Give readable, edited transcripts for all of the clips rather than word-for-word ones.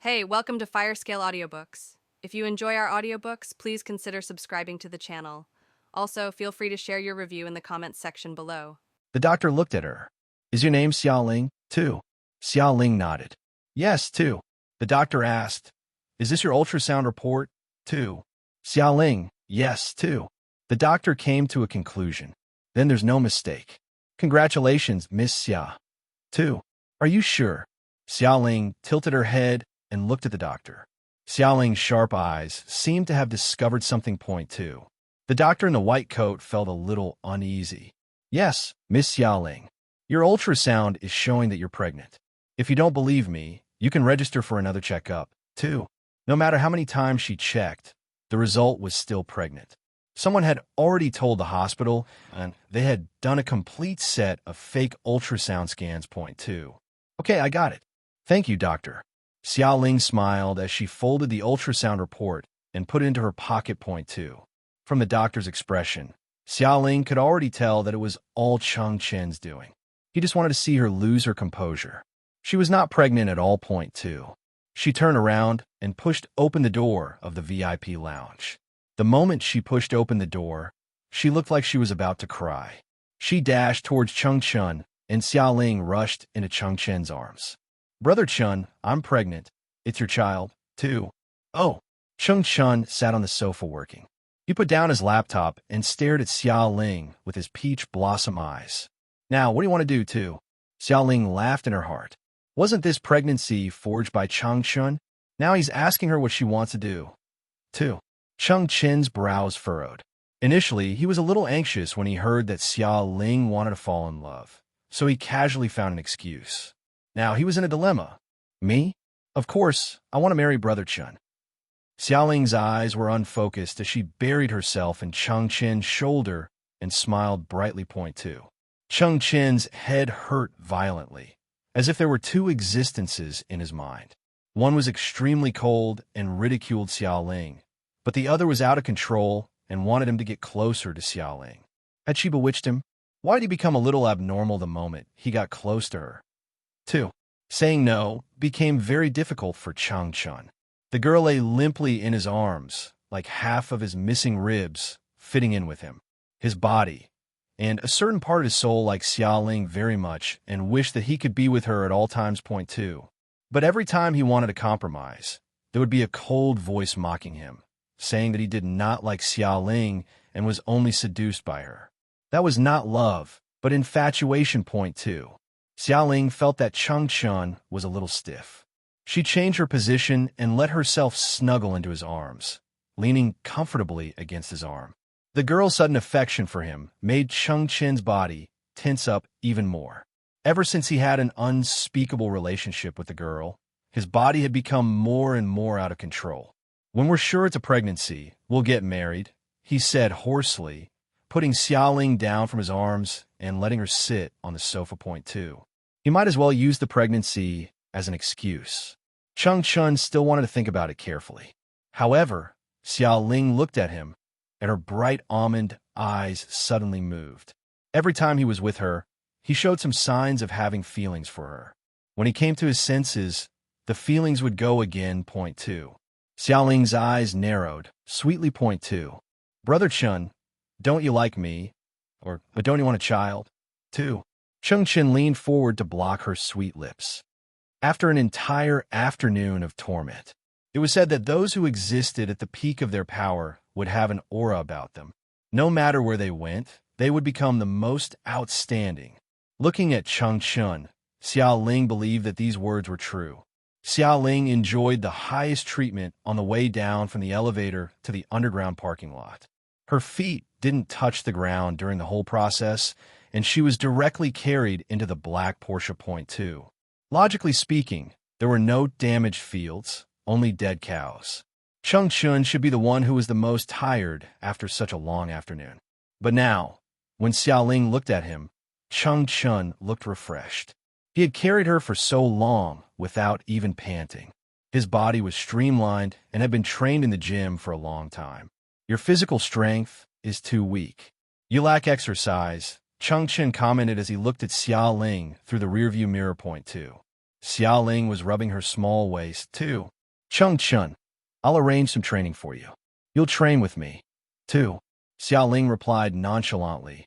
Hey, welcome to Firescale Audiobooks. If you enjoy our audiobooks, please consider subscribing to the channel. Also, feel free to share your review in the comments section below. The doctor looked at her. Is your name Xiaoling, too? Xiaoling nodded. Yes, too. The doctor asked, Is this your ultrasound report, too? Xiaoling, yes, too. The doctor came to a conclusion. Then there's no mistake. Congratulations, Miss Xia. Too. Are you sure? Xiaoling tilted her head and looked at the doctor. Xiaoling's sharp eyes seemed to have discovered something. Point two. The doctor in the white coat felt a little uneasy. Yes, Miss Xiaoling. Your ultrasound is showing that you're pregnant. If you don't believe me, you can register for another checkup, too. No matter how many times she checked, the result was still pregnant. Someone had already told the hospital, and they had done a complete set of fake ultrasound scans. Point two. Okay, I got it. Thank you, doctor. Xiaoling smiled as she folded the ultrasound report and put it into her pocket. Point two. From the doctor's expression, Xiaoling could already tell that it was all Cheng Chen's doing. He just wanted to see her lose her composure. She was not pregnant at all. Point two. She turned around and pushed open the door of the VIP lounge. The moment she pushed open the door, she looked like she was about to cry. She dashed towards Cheng Chen, and Xiaoling rushed into Cheng Chen's arms. Brother Chen, I'm pregnant. It's your child, too. Oh. Cheng Chen sat on the sofa working. He put down his laptop and stared at Xiaoling with his peach blossom eyes. Now, what do you want to do, too? Xiaoling laughed in her heart. Wasn't this pregnancy forged by Cheng Chen? Now he's asking her what she wants to do, too. Cheng Chen's brows furrowed. Initially, he was a little anxious when he heard that Xiaoling wanted to fall in love, so he casually found an excuse. Now he was in a dilemma. Me? Of course, I want to marry Brother Chen. Xiaoling's eyes were unfocused as she buried herself in Cheng Chen's shoulder and smiled brightly. Point two. Cheng Chen's head hurt violently, as if there were two existences in his mind. One was extremely cold and ridiculed Xiaoling, but the other was out of control and wanted him to get closer to Xiaoling. Had she bewitched him? Why did he become a little abnormal the moment he got close to her? 2. Saying no became very difficult for Cheng Chen. The girl lay limply in his arms, like half of his missing ribs fitting in with him. His body, and a certain part of his soul liked Xiaoling very much and wished that he could be with her at all times. Point two. But every time he wanted to compromise, there would be a cold voice mocking him, saying that he did not like Xiaoling and was only seduced by her. That was not love, but infatuation. Point two. Xiaoling felt that Cheng Chen was a little stiff. She changed her position and let herself snuggle into his arms, leaning comfortably against his arm. The girl's sudden affection for him made Cheng Chen's body tense up even more. Ever since he had an unspeakable relationship with the girl, his body had become more and more out of control. When we're sure it's a pregnancy, we'll get married, he said hoarsely, putting Xiaoling down from his arms and letting her sit on the sofa. Point two. He might as well use the pregnancy as an excuse. Cheng Chen still wanted to think about it carefully. However, Xiaoling looked at him, and her bright almond eyes suddenly moved. Every time he was with her, he showed some signs of having feelings for her. When he came to his senses, the feelings would go again. Point two. Xiaoling's eyes narrowed, sweetly. Point two. Brother Chen, don't you like me? But don't you want a child, too? Cheng Chen leaned forward to block her sweet lips. After an entire afternoon of torment, it was said that those who existed at the peak of their power would have an aura about them. No matter where they went, they would become the most outstanding. Looking at Cheng Chen, Xiaoling believed that these words were true. Xiaoling enjoyed the highest treatment on the way down from the elevator to the underground parking lot. Her feet didn't touch the ground during the whole process, and she was directly carried into the black Porsche. Point two. Logically speaking, there were no damaged fields, only dead cows. Cheng Chen should be the one who was the most tired after such a long afternoon. But now, when Xiaoling looked at him, Cheng Chen looked refreshed. He had carried her for so long without even panting. His body was streamlined and had been trained in the gym for a long time. Your physical strength is too weak. You lack exercise, Cheng Chen commented as he looked at Xiaoling through the rearview mirror. Point two. Xiaoling was rubbing her small waist, 2. Chung Chun, I'll arrange some training for you. You'll train with me. 2. Xiaoling replied nonchalantly,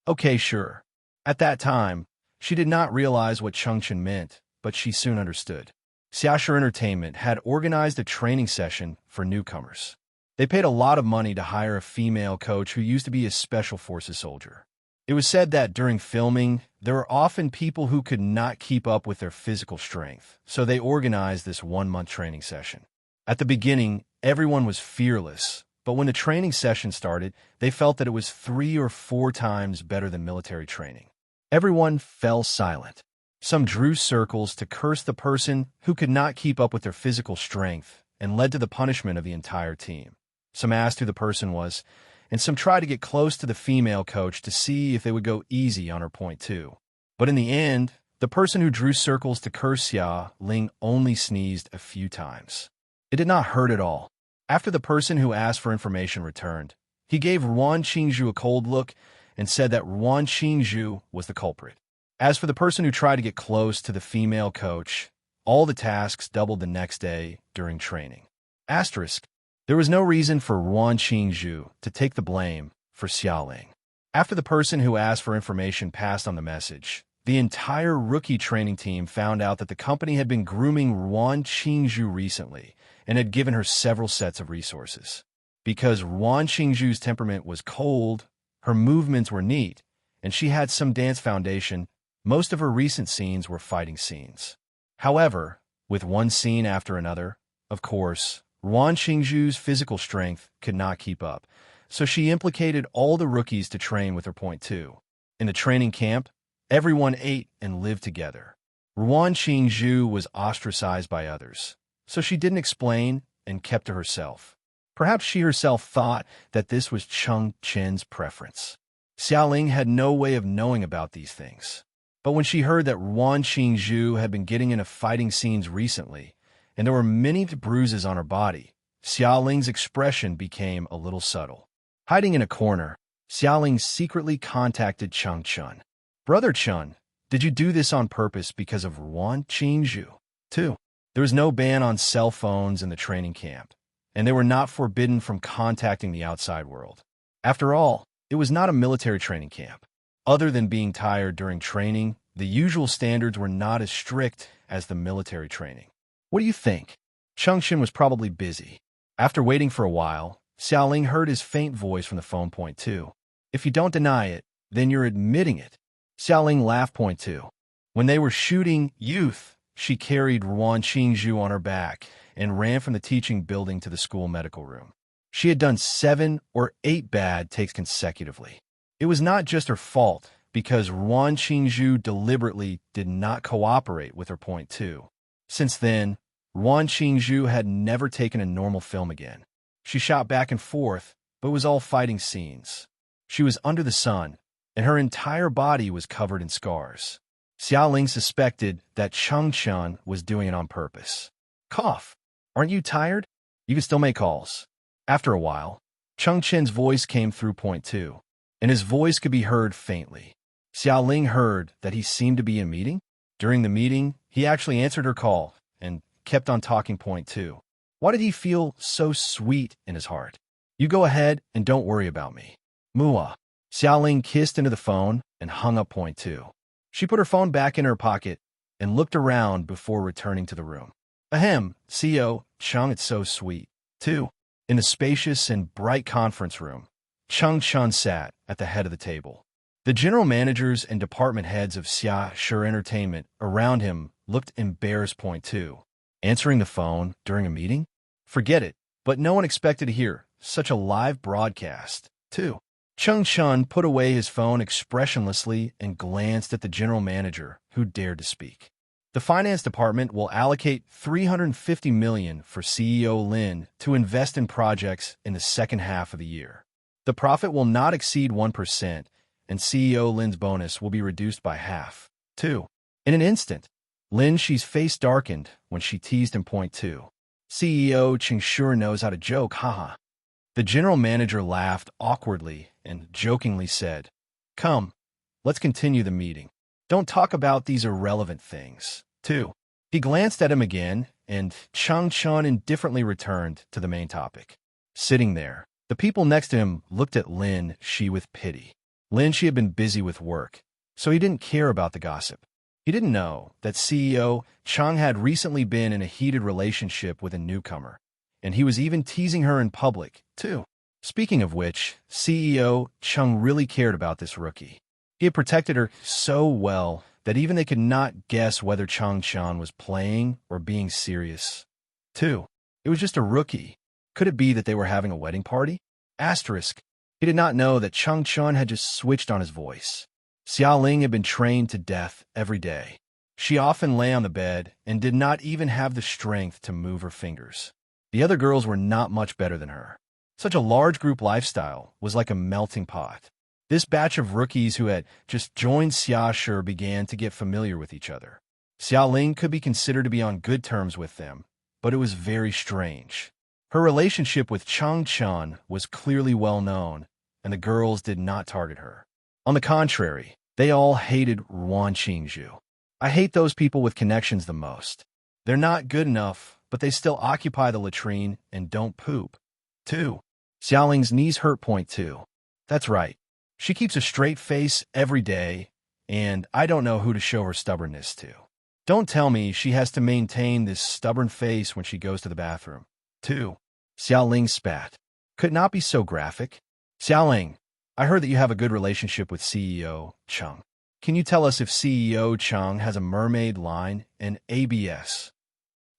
okay, sure. At that time, she did not realize what Changchen meant, but she soon understood. Xiaoshu Entertainment had organized a training session for newcomers. They paid a lot of money to hire a female coach who used to be a special forces soldier. It was said that during filming, there were often people who could not keep up with their physical strength, so they organized this one-month training session. At the beginning, everyone was fearless, but when the training session started, they felt that it was 3 or 4 times better than military training. Everyone fell silent. Some drew circles to curse the person who could not keep up with their physical strength and led to the punishment of the entire team. Some asked who the person was, and some tried to get close to the female coach to see if they would go easy on her point too. But in the end, the person who drew circles to curse Xia Ling only sneezed a few times. It did not hurt at all. After the person who asked for information returned, he gave Ruan Qingzhu a cold look and said that Ruan Qingzhu was the culprit. As for the person who tried to get close to the female coach, all the tasks doubled the next day during training. Asterisk. There was no reason for Ruan Qingzhu to take the blame for Xiaoling. After the person who asked for information passed on the message, the entire rookie training team found out that the company had been grooming Ruan Qingzhu recently and had given her several sets of resources. Because Ruan Qingzhu's temperament was cold, her movements were neat, and she had some dance foundation, most of her recent scenes were fighting scenes. However, with one scene after another, of course, Ruan Qingzhu's physical strength could not keep up, so she implicated all the rookies to train with her point too. In the training camp, everyone ate and lived together. Ruan Qingzhu was ostracized by others, so she didn't explain and kept to herself. Perhaps she herself thought that this was Cheng Chen's preference. Xiaoling had no way of knowing about these things. But when she heard that Ruan Qingzhu had been getting into fighting scenes recently, and there were many bruises on her body, Xiaoling's expression became a little subtle. Hiding in a corner, Xiaoling secretly contacted Cheng Chun. Brother Chun, did you do this on purpose because of Ruan Qingzhu? 2. There was no ban on cell phones in the training camp, and they were not forbidden from contacting the outside world. After all, it was not a military training camp. Other than being tired during training, the usual standards were not as strict as the military training. What do you think? Chengchen was probably busy. After waiting for a while, Xiaoling heard his faint voice from the phone point too. If you don't deny it, then you're admitting it. Xiaoling laughed point too. When they were shooting youth, she carried Ruan Qingzhu on her back and ran from the teaching building to the school medical room. She had done 7 or 8 bad takes consecutively. It was not just her fault, because Ruan Qingzhu deliberately did not cooperate with her point too. Since then, Ruan Qingzhu had never taken a normal film again. She shot back and forth, but it was all fighting scenes. She was under the sun, and her entire body was covered in scars. Xiaoling suspected that Cheng Chun was doing it on purpose. Cough. Aren't you tired? You can still make calls. After a while, Cheng Chen's voice came through point two, and his voice could be heard faintly. Xiaoling heard that he seemed to be in a meeting. During the meeting, he actually answered her call and kept on talking point two. Why did he feel so sweet in his heart? You go ahead and don't worry about me. Mua. Xiaoling kissed into the phone and hung up point two. She put her phone back in her pocket and looked around before returning to the room. Ahem, CEO, Cheng, it's so sweet. 2. In the spacious and bright conference room, Cheng Chun sat at the head of the table. The general managers and department heads of Xiaoshu Entertainment around him looked embarrassed point two. Answering the phone during a meeting? Forget it, but no one expected to hear such a live broadcast. 2. Cheng Chun put away his phone expressionlessly and glanced at the general manager, who dared to speak. The finance department will allocate $350 million for CEO Lin to invest in projects in the second half of the year. The profit will not exceed 1%, and CEO Lin's bonus will be reduced by half. 2. In an instant, Lin Shi's face darkened when she teased him point two. CEO Cheng sure knows how to joke, haha. The general manager laughed awkwardly and jokingly said, Come, let's continue the meeting. Don't talk about these irrelevant things. 2. He glanced at him again, and Chang Chun indifferently returned to the main topic. Sitting there, the people next to him looked at Lin Shi with pity. Lin Shi had been busy with work, so he didn't care about the gossip. He didn't know that CEO Chang had recently been in a heated relationship with a newcomer, and he was even teasing her in public, too. Speaking of which, CEO Chang really cared about this rookie. He had protected her so well that even they could not guess whether Chang Chan was playing or being serious. 2. It was just a rookie. Could it be that they were having a wedding party? Asterisk. He did not know that Chang Chun had just switched on his voice. Xia Ling had been trained to death every day. She often lay on the bed and did not even have the strength to move her fingers. The other girls were not much better than her. Such a large group lifestyle was like a melting pot. This batch of rookies who had just joined Xia Shi began to get familiar with each other. Xia Ling could be considered to be on good terms with them, but it was very strange. Her relationship with Chang Chun was clearly well known, and the girls did not target her. On the contrary, they all hated Ruan Qingzhu. I hate those people with connections the most. They're not good enough, but they still occupy the latrine and don't poop. 2. Xiaoling's knees hurt. Point 2. That's right. She keeps a straight face every day, and I don't know who to show her stubbornness to. Don't tell me she has to maintain this stubborn face when she goes to the bathroom. 2. Xiaoling spat. Could not be so graphic. Xiaoling, I heard that you have a good relationship with CEO Cheng. Can you tell us if CEO Cheng has a mermaid line and ABS?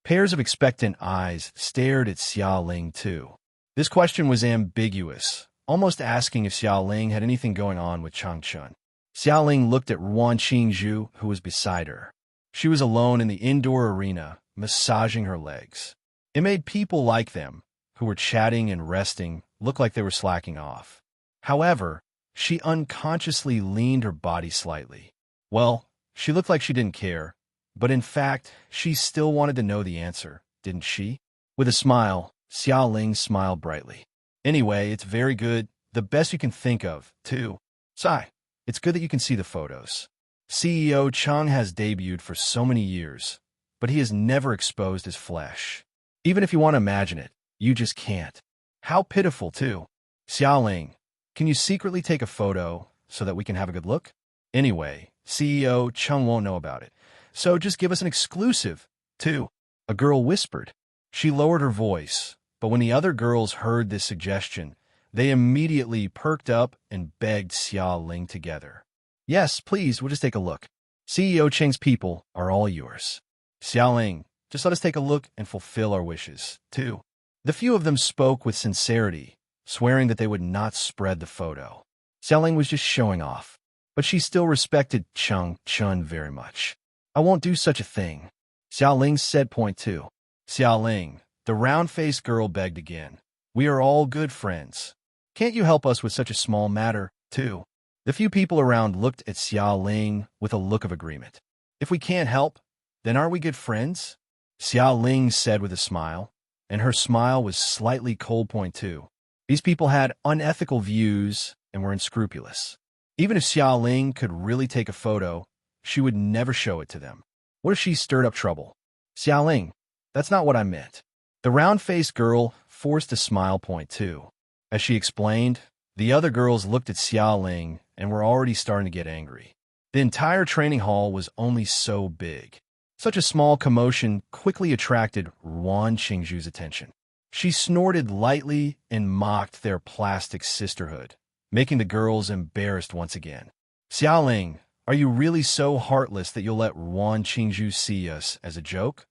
Pairs of expectant eyes stared at Xiaoling too. This question was ambiguous, almost asking if Xiaoling had anything going on with Chang Chun. Xiaoling looked at Ruan Qingzhu, who was beside her. She was alone in the indoor arena, massaging her legs. It made people like them, who were chatting and resting, look like they were slacking off. However, she unconsciously leaned her body slightly. Well, she looked like she didn't care, but in fact, she still wanted to know the answer, didn't she? With a smile, Xiaoling smiled brightly. Anyway, it's very good, the best you can think of, too. Sai, it's good that you can see the photos. CEO Chang has debuted for so many years, but he has never exposed his flesh. Even if you want to imagine it, you just can't. How pitiful, too. Xiaoling, can you secretly take a photo so that we can have a good look? Anyway, CEO Chang won't know about it, so just give us an exclusive, too. A girl whispered. She lowered her voice, but when the other girls heard this suggestion, they immediately perked up and begged Xiaoling together. Yes, please, we'll just take a look. CEO Cheng's people are all yours. Xiaoling, just let us take a look and fulfill our wishes, too. The few of them spoke with sincerity, swearing that they would not spread the photo. Xiaoling was just showing off, but she still respected Chang Chun very much. I won't do such a thing. Xiaoling said. Point 2. Xiaoling, the round-faced girl begged again. We are all good friends. Can't you help us with such a small matter, too? The few people around looked at Xiaoling with a look of agreement. If we can't help, then aren't we good friends? Xiaoling said with a smile, and her smile was slightly cold. Point 2. These people had unethical views and were unscrupulous. Even if Xiaoling could really take a photo, she would never show it to them. What if she stirred up trouble? Xiaoling, that's not what I meant. The round-faced girl forced a smile. Point 2. As she explained, the other girls looked at Xiaoling and were already starting to get angry. The entire training hall was only so big. Such a small commotion quickly attracted Ruan Qingzhu's attention. She snorted lightly and mocked their plastic sisterhood, making the girls embarrassed once again. Xiaoling, are you really so heartless that you'll let Ruan Qingzhu see us as a joke?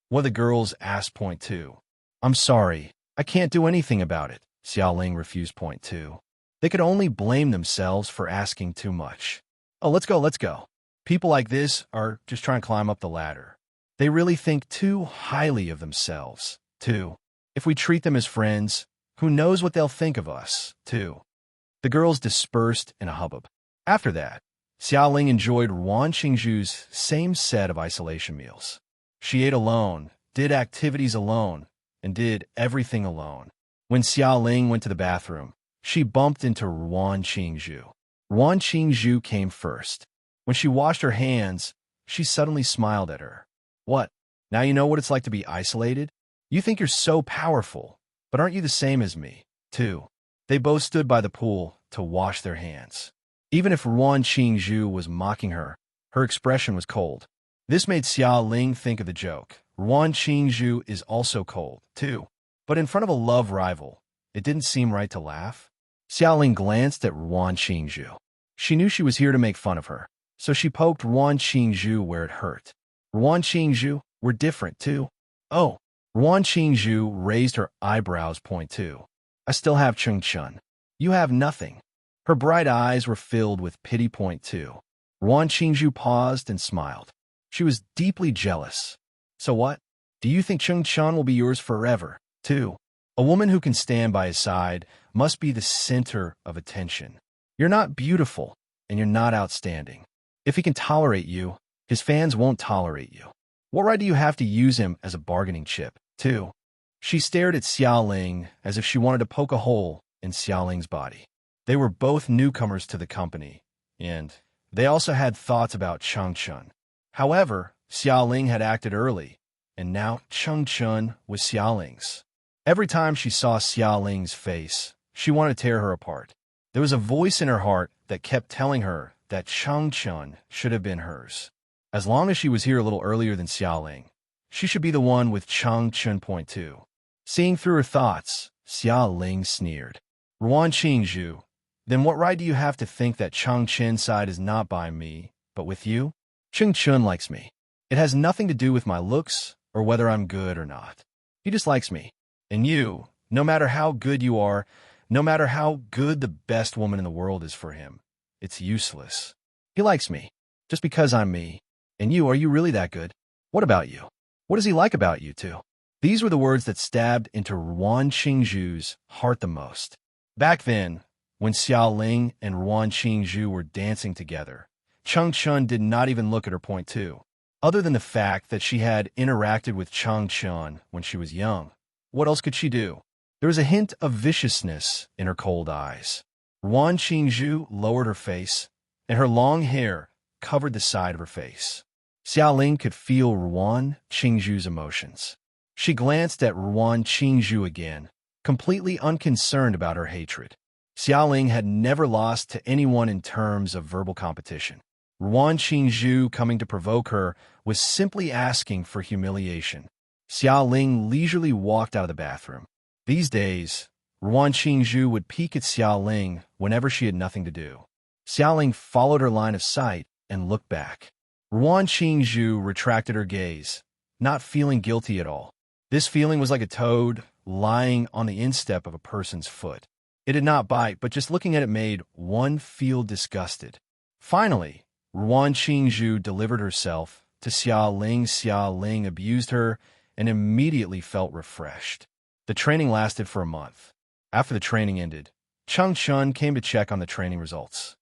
One of the girls asked. Point 2. I'm sorry, I can't do anything about it, Xiaoling refused. Point 2. They could only blame themselves for asking too much. Oh, let's go. People like this are just trying to climb up the ladder. They really think too highly of themselves, too. If we treat them as friends, who knows what they'll think of us, too. The girls dispersed in a hubbub. After that, Xiaoling enjoyed Ruan Qingzhu's same set of isolation meals. She ate alone, did activities alone, and did everything alone. When Xiaoling went to the bathroom, she bumped into Ruan Qingzhu. Ruan Qingzhu came first. When she washed her hands, she suddenly smiled at her. What? Now you know what it's like to be isolated? You think you're so powerful, but aren't you the same as me, too? They both stood by the pool to wash their hands. Even if Ruan Qingzhu was mocking her, her expression was cold. This made Xia Ling think of the joke. Ruan Qingzhu is also cold, too. But in front of a love rival, it didn't seem right to laugh. Xia Ling glanced at Ruan Qingzhu. She knew she was here to make fun of her, so she poked Ruan Qingzhu where it hurt. Ruan Qingzhu, we're different, too. Oh, Ruan Qingzhu raised her eyebrows point too. I still have Cheng Chun. You have nothing. Her bright eyes were filled with pity point too. Ruan Qingzhu paused and smiled. She was deeply jealous. So what? Do you think Cheng Chun will be yours forever, too? A woman who can stand by his side must be the center of attention. You're not beautiful, and you're not outstanding. If he can tolerate you, his fans won't tolerate you. What right do you have to use him as a bargaining chip, too? She stared at Xia Ling as if she wanted to poke a hole in Xia Ling's body. They were both newcomers to the company, and they also had thoughts about Cheng Chun. However, Xia Ling had acted early, and now Cheng Chun was Xia Ling's. Every time she saw Xia Ling's face, she wanted to tear her apart. There was a voice in her heart that kept telling her that Cheng Chun should have been hers. As long as she was here a little earlier than Xia Ling, she should be the one with Cheng Chun point two. Seeing through her thoughts, Xia Ling sneered. Ruan Qingzhu, then what right do you have to think that Cheng Chun's side is not by me, but with you? Cheng Chun likes me. It has nothing to do with my looks or whether I'm good or not. He just likes me. And you, no matter how good you are, no matter how good the best woman in the world is for him, it's useless. He likes me, just because I'm me. And you, are you really that good? What about you? What does he like about you, too? These were the words that stabbed into Ruan Qingzhu's heart the most. Back then, when Xia Ling and Ruan Qingzhu were dancing together, Cheng Chun did not even look at her point two. Other than the fact that she had interacted with Cheng Chun when she was young, what else could she do? There was a hint of viciousness in her cold eyes. Ruan Qingzhu lowered her face, and her long hair covered the side of her face. Xia Ling could feel Ruan Qingzhu's emotions. She glanced at Ruan Qingzhu again, completely unconcerned about her hatred. Xia Ling had never lost to anyone in terms of verbal competition. Ruan Qingzhu coming to provoke her was simply asking for humiliation. Xia Ling leisurely walked out of the bathroom. These days, Ruan Qingzhu would peek at Xia Ling whenever she had nothing to do. Xia Ling followed her line of sight and looked back. Ruan Qingzhu retracted her gaze, not feeling guilty at all. This feeling was like a toad lying on the instep of a person's foot. It did not bite, but just looking at it made one feel disgusted. Finally, Ruan Qingzhu delivered herself to Xia Ling. Xia Ling abused her and immediately felt refreshed. The training lasted for a month. After the training ended, Cheng Chun came to check on the training results.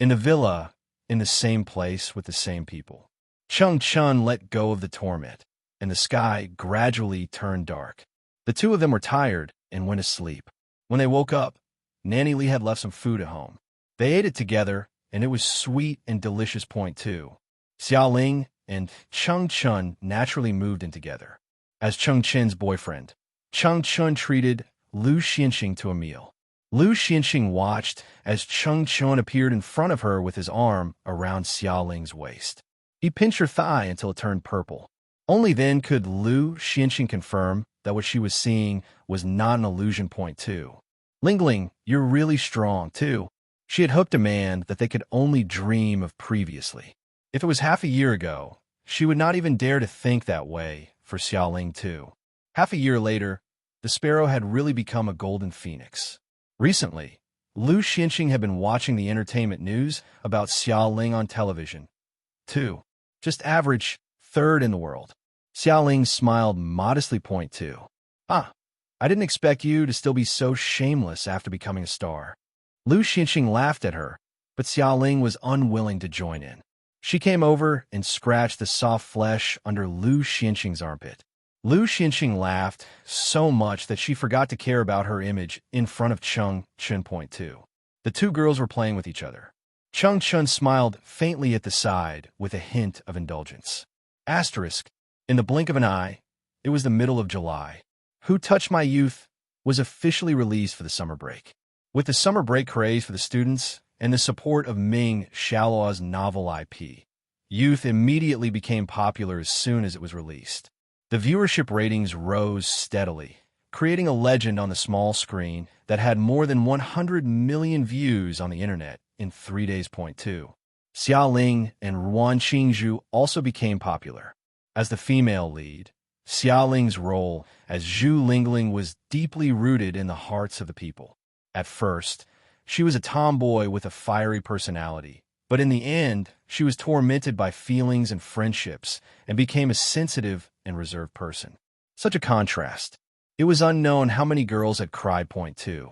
In the villa, in the same place with the same people, Cheng Chun let go of the torment, and the sky gradually turned dark. The two of them were tired and went to sleep. When they woke up, Nanny Lee had left some food at home. They ate it together, and it was sweet and delicious point too. Xia Ling and Cheng Chun naturally moved in together. As Cheng Chen's boyfriend, Cheng Chun treated Lu Xianxing to a meal. Lu Xianxing watched as Cheng Chun appeared in front of her with his arm around Xia Ling's waist. He pinched her thigh until it turned purple. Only then could Lu Xianxing confirm that what she was seeing was not an illusion point too. Lingling, you're really strong, too. She had hooked a man that they could only dream of previously. If it was half a year ago, she would not even dare to think that way for Xia Ling, too. Half a year later, the sparrow had really become a golden phoenix. Recently, Lu Xianxing had been watching the entertainment news about Xia Ling on television. Too. Just average, third in the world. Xia Ling smiled modestly point two. Ah, I didn't expect you to still be so shameless after becoming a star. Lu Xianxing laughed at her, but Xia Ling was unwilling to join in. She came over and scratched the soft flesh under Lu Xianxing's armpit. Lu Xianxing laughed so much that she forgot to care about her image in front of Cheng Chun point two. The two girls were playing with each other. Cheng Chun smiled faintly at the side with a hint of indulgence. Asterisk, In the blink of an eye, it was the middle of July. Who Touched My Youth was officially released for the summer break. With the summer break craze for the students and the support of Ming Xiaoluo's novel IP, Youth immediately became popular as soon as it was released. The viewership ratings rose steadily, creating a legend on the small screen that had more than 100 million views on the internet in 3 days. 2. Xia Ling and Ruan Qingzhu also became popular. As the female lead, Xia Ling's role as Zhu Lingling was deeply rooted in the hearts of the people. At first, she was a tomboy with a fiery personality, but in the end, she was tormented by feelings and friendships and became a sensitive and reserved person. Such a contrast. It was unknown how many girls had cried. 2.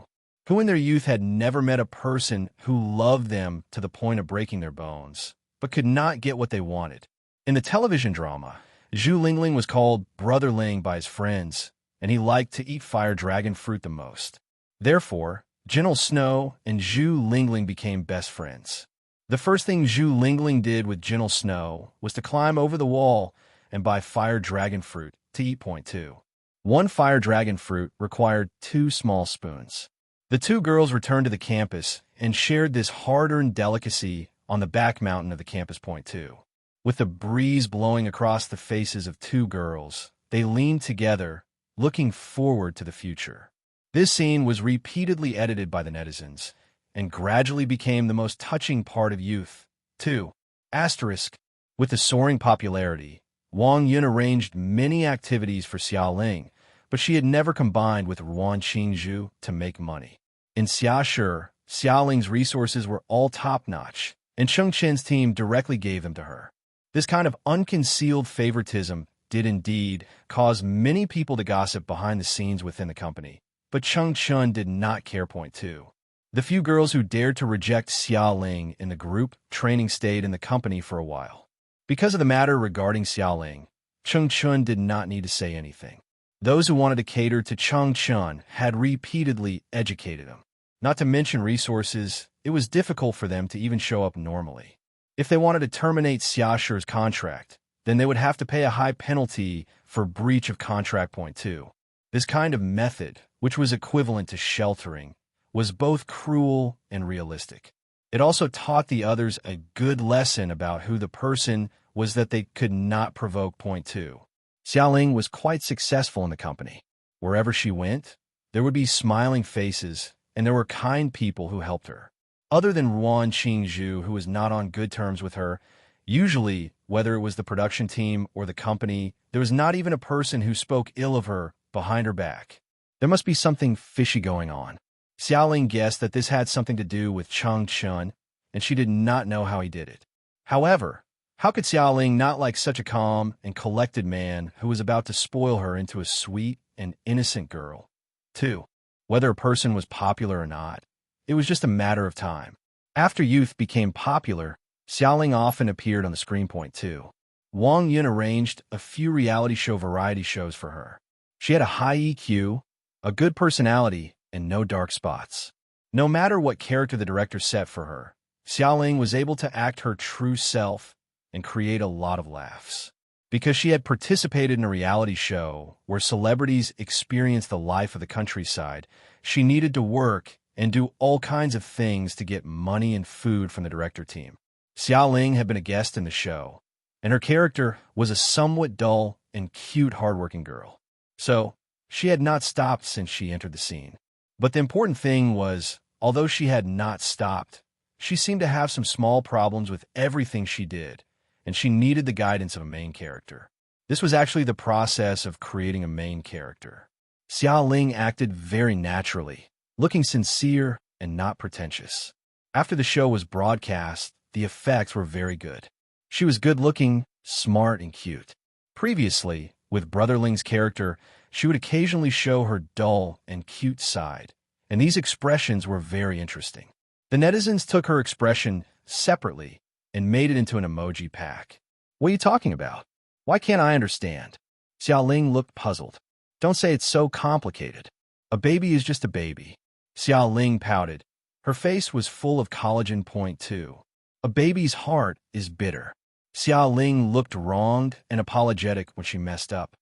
Who in their youth had never met a person who loved them to the point of breaking their bones, but could not get what they wanted. In the television drama, Zhu Lingling was called Brother Ling by his friends, and he liked to eat fire dragon fruit the most. Therefore, Gentle Snow and Zhu Lingling became best friends. The first thing Zhu Lingling did with Gentle Snow was to climb over the wall and buy fire dragon fruit to eat. 2. One fire dragon fruit required 2 small spoons. The two girls returned to the campus and shared this hard-earned delicacy on the back mountain of the campus. 2. With the breeze blowing across the faces of 2 girls, they leaned together, looking forward to the future. This scene was repeatedly edited by the netizens and gradually became the most touching part of Youth. 2. Asterisk. With the soaring popularity, Wang Yun arranged many activities for Xia Ling, but she had never combined with Ruan Qingzhu to make money. In Xiashi, Xia Ling's resources were all top-notch, and Cheng Chen's team directly gave them to her. This kind of unconcealed favoritism did indeed cause many people to gossip behind the scenes within the company, but Cheng Chen did not care. 2. The few girls who dared to reject Xia Ling in the group training stayed in the company for a while. Because of the matter regarding Xia Ling, Cheng Chen did not need to say anything. Those who wanted to cater to Cheng Chen had repeatedly educated him. Not to mention resources, it was difficult for them to even show up normally. If they wanted to terminate Xiaoshi's contract, then they would have to pay a high penalty for breach of contract. 2. This kind of method, which was equivalent to sheltering, was both cruel and realistic. It also taught the others a good lesson about who the person was that they could not provoke. 2. Xia Ling was quite successful in the company. Wherever she went, there would be smiling faces, and there were kind people who helped her. Other than Ruan Qingzhu, who was not on good terms with her, usually, whether it was the production team or the company, there was not even a person who spoke ill of her behind her back. There must be something fishy going on. Xia Ling guessed that this had something to do with Cheng Chen, and she did not know how he did it. However, how could Xia Ling not like such a calm and collected man who was about to spoil her into a sweet and innocent girl? 2. Whether a person was popular or not, it was just a matter of time. After Youth became popular, Xia Ling often appeared on the screen. 2. Wang Yun arranged a few reality show variety shows for her. She had a high EQ, a good personality, and no dark spots. No matter what character the director set for her, Xia Ling was able to act her true self and create a lot of laughs. Because she had participated in a reality show where celebrities experienced the life of the countryside, she needed to work and do all kinds of things to get money and food from the director team. Xia Ling had been a guest in the show, and her character was a somewhat dull and cute hardworking girl. So, she had not stopped since she entered the scene. But the important thing was, although she had not stopped, she seemed to have some small problems with everything she did, and she needed the guidance of a main character. This was actually the process of creating a main character. Xia Ling acted very naturally, looking sincere and not pretentious. After the show was broadcast, the effects were very good. She was good-looking, smart, and cute. Previously, with Brother Ling's character, she would occasionally show her dull and cute side, and these expressions were very interesting. The netizens took her expression separately and made it into an emoji pack. What are you talking about? Why can't I understand? Xia Ling looked puzzled. Don't say it's so complicated. A baby is just a baby. Xia Ling pouted. Her face was full of collagen. 2. A baby's heart is bitter. Xia Ling looked wronged and apologetic when she messed up.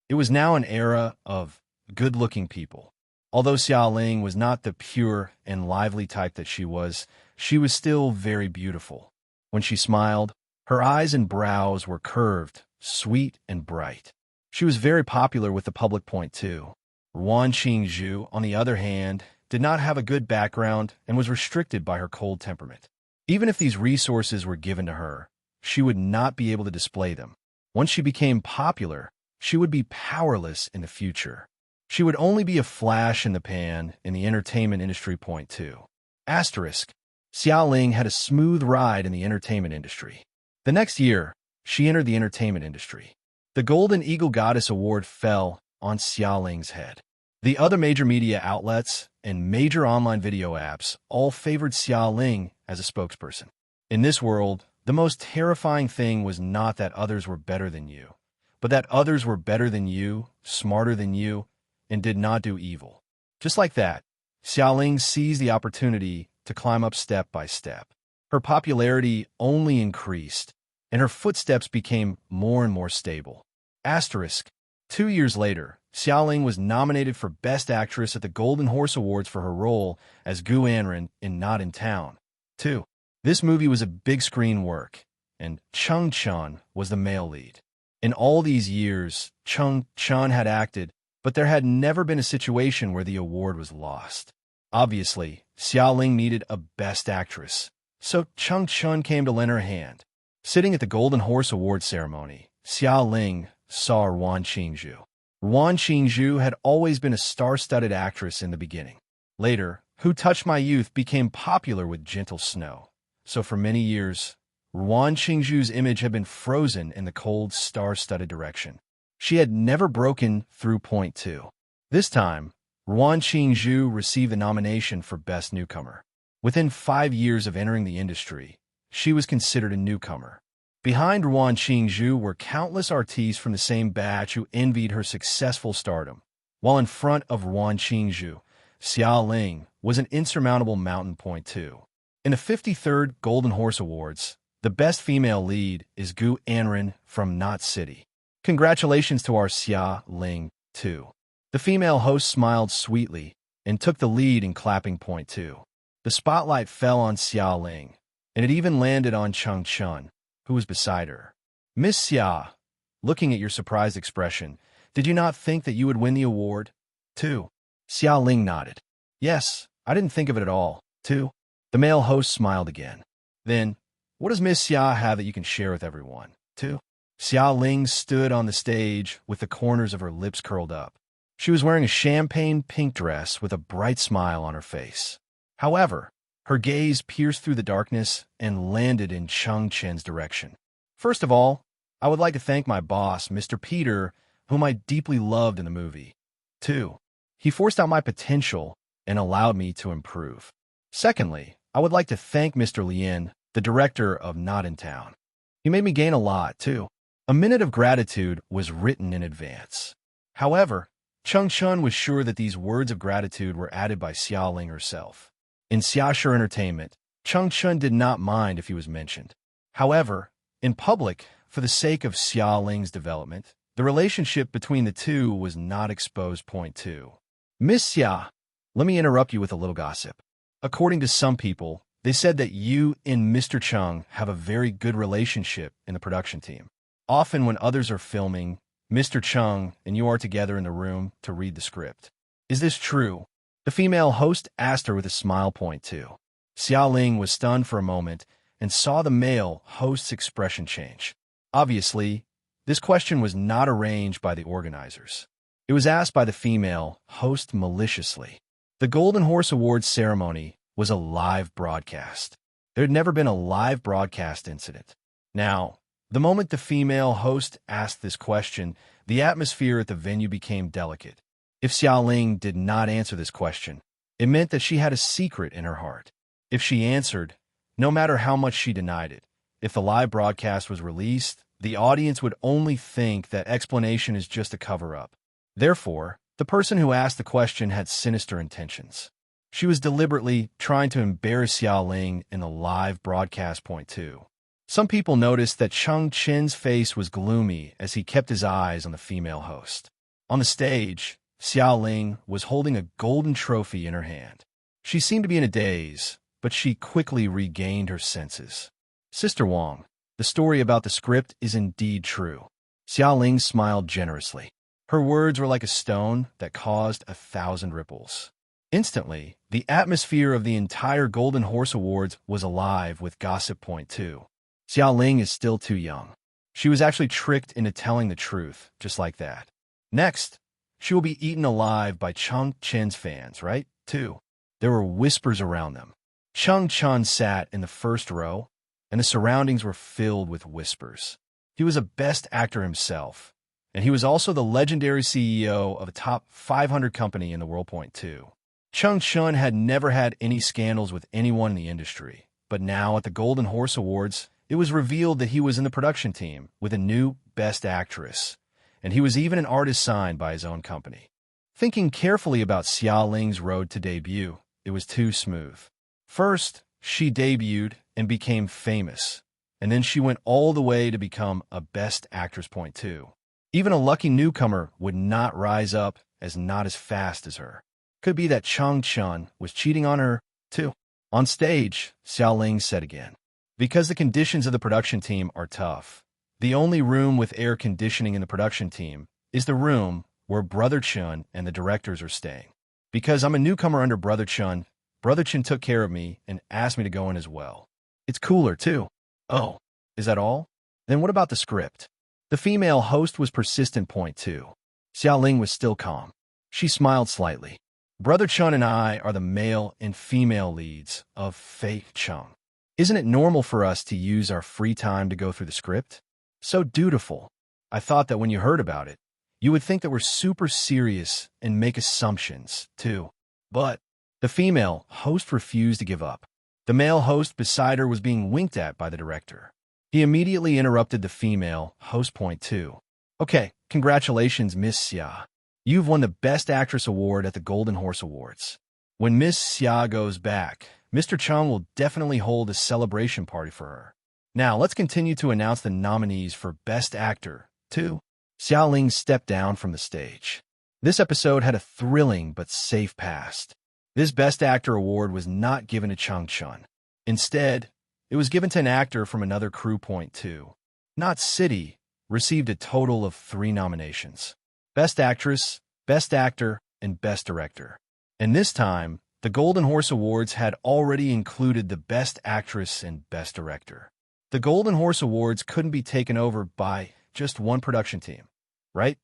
It was now an era of good-looking people. Although Xia Ling was not the pure and lively type that she was still very beautiful. When she smiled, her eyes and brows were curved, sweet and bright. She was very popular with the public point too. Wan Qingzhu, on the other hand, did not have a good background and was restricted by her cold temperament. Even if these resources were given to her, she would not be able to display them. Once she became popular, she would be powerless in the future. She would only be a flash in the pan in the entertainment industry point too. Asterisk. Xia Ling had a smooth ride in the entertainment industry. The next year, she entered the entertainment industry. The Golden Eagle Goddess Award fell on Xia Ling's head. The other major media outlets and major online video apps all favored Xia Ling as a spokesperson. In this world, the most terrifying thing was not that others were better than you, but that others were better than you, smarter than you, and did not do evil. Just like that, Xia Ling seized the opportunity to climb up step by step. Her popularity only increased, and her footsteps became more and more stable. Asterisk. 2 years later, Xia Ling was nominated for Best Actress at the Golden Horse Awards for her role as Gu Anren in Not in Town. 2. This movie was a big screen work, and Chung Chun was the male lead. In all these years, Chung Chun had acted, but there had never been a situation where the award was lost. Obviously, Xia Ling needed a Best Actress, so Chung Chun came to lend her hand. Sitting at the Golden Horse Award ceremony, Xia Ling saw Wan Qingzhu. Wan Qingzhu had always been a star-studded actress in the beginning. Later, Who Touched My Youth became popular with Gentle Snow. So for many years, Wan Qingzhu's image had been frozen in the cold, star-studded direction. She had never broken through point two. This time, Wan Qingzhu received the nomination for Best Newcomer. Within 5 years of entering the industry, she was considered a newcomer. Behind Wan Qingzhu were countless artistes from the same batch who envied her successful stardom. While in front of Wan Qingzhu, Xia Ling was an insurmountable mountain point too. In the 53rd Golden Horse Awards, the best female lead is Gu Anren from Knot City. Congratulations to our Xia Ling, too. The female host smiled sweetly and took the lead in clapping point two. The spotlight fell on Xia Ling, and it even landed on Chung Chun, who was beside her. Miss Xia, looking at your surprised expression, did you not think that you would win the award? 2. Xia Ling nodded. Yes, I didn't think of it at all. 2. The male host smiled again. Then, what does Miss Xia have that you can share with everyone? 2. Xia Ling stood on the stage with the corners of her lips curled up. She was wearing a champagne pink dress with a bright smile on her face. However, her gaze pierced through the darkness and landed in Chung Chen's direction. First of all, I would like to thank my boss, Mr. Peter, whom I deeply loved in the movie. 2. He forced out my potential and allowed me to improve. Secondly, I would like to thank Mr. Lien, the director of Not in Town. He made me gain a lot, too. A minute of gratitude was written in advance. However, Chung Chun was sure that these words of gratitude were added by Xia Ling herself. In Xiashi Entertainment, Chung Chun did not mind if he was mentioned. However, in public, for the sake of Xia Ling's development, the relationship between the two was not exposed. Point 2. Miss Xia, let me interrupt you with a little gossip. According to some people, they said that you and Mr. Chung have a very good relationship in the production team. Often when others are filming, Mr. Chung and you are together in the room to read the script. Is this true? The female host asked her with a smile. Point 2. Xia Ling was stunned for a moment and saw the male host's expression change. Obviously, this question was not arranged by the organizers. It was asked by the female host maliciously. The Golden Horse Awards ceremony was a live broadcast. There had never been a live broadcast incident. Now, the moment the female host asked this question, the atmosphere at the venue became delicate. If Xia Ling did not answer this question, it meant that she had a secret in her heart. If she answered, no matter how much she denied it, if the live broadcast was released, the audience would only think that explanation is just a cover-up. Therefore, the person who asked the question had sinister intentions. She was deliberately trying to embarrass Xia Ling in the live broadcast. Point 2. Some people noticed that Chung Chin's face was gloomy as he kept his eyes on the female host. On the stage, Xiao Ling was holding a golden trophy in her hand. She seemed to be in a daze, but she quickly regained her senses. Sister Wang, the story about the script is indeed true. Xiao Ling smiled generously. Her words were like a stone that caused 1,000 ripples. Instantly, the atmosphere of the entire Golden Horse Awards was alive with gossip. Point 2. Xiao Ling is still too young. She was actually tricked into telling the truth, just like that. Next, she will be eaten alive by Chung Chen's fans, right? 2. There were whispers around them. Chung Chen sat in the first row, and the surroundings were filled with whispers. He was a best actor himself, and he was also the legendary CEO of a top 500 company in the world. Point 2. Chung Chen had never had any scandals with anyone in the industry, but now at the Golden Horse Awards, it was revealed that he was in the production team with a new Best Actress, and he was even an artist signed by his own company. Thinking carefully about Xiao Ling's road to debut, it was too smooth. First, she debuted and became famous, and then she went all the way to become a Best Actress. Point 2. Even a lucky newcomer would not rise up not as fast as her. Could be that Chung Chen was cheating on her, too. On stage, Xiao Ling said again, because the conditions of the production team are tough. The only room with air conditioning in the production team is the room where Brother Chun and the directors are staying. Because I'm a newcomer under Brother Chun took care of me and asked me to go in as well. It's cooler, too. Oh, is that all? Then what about the script? The female host was persistent. Point 2. Xiao Ling was still calm. She smiled slightly. Brother Chun and I are the male and female leads of Fei Chung. Isn't it normal for us to use our free time to go through the script? So dutiful. I thought that when you heard about it, you would think that we're super serious and make assumptions, too. But the female host refused to give up. The male host beside her was being winked at by the director. He immediately interrupted the female host. Point 2. Okay, congratulations, Miss Xia. You've won the Best Actress Award at the Golden Horse Awards. When Miss Xia goes back, Mr. Chung will definitely hold a celebration party for her. Now, let's continue to announce the nominees for Best Actor, 2. Xiao Ling stepped down from the stage. This episode had a thrilling but safe past. This Best Actor award was not given to Chung Chen. Instead, it was given to an actor from another crew. Point 2. Not City received a total of 3 nominations. Best Actress, Best Actor, and Best Director. And this time, the Golden Horse Awards had already included the Best Actress and Best Director. The Golden Horse Awards couldn't be taken over by just one production team, right?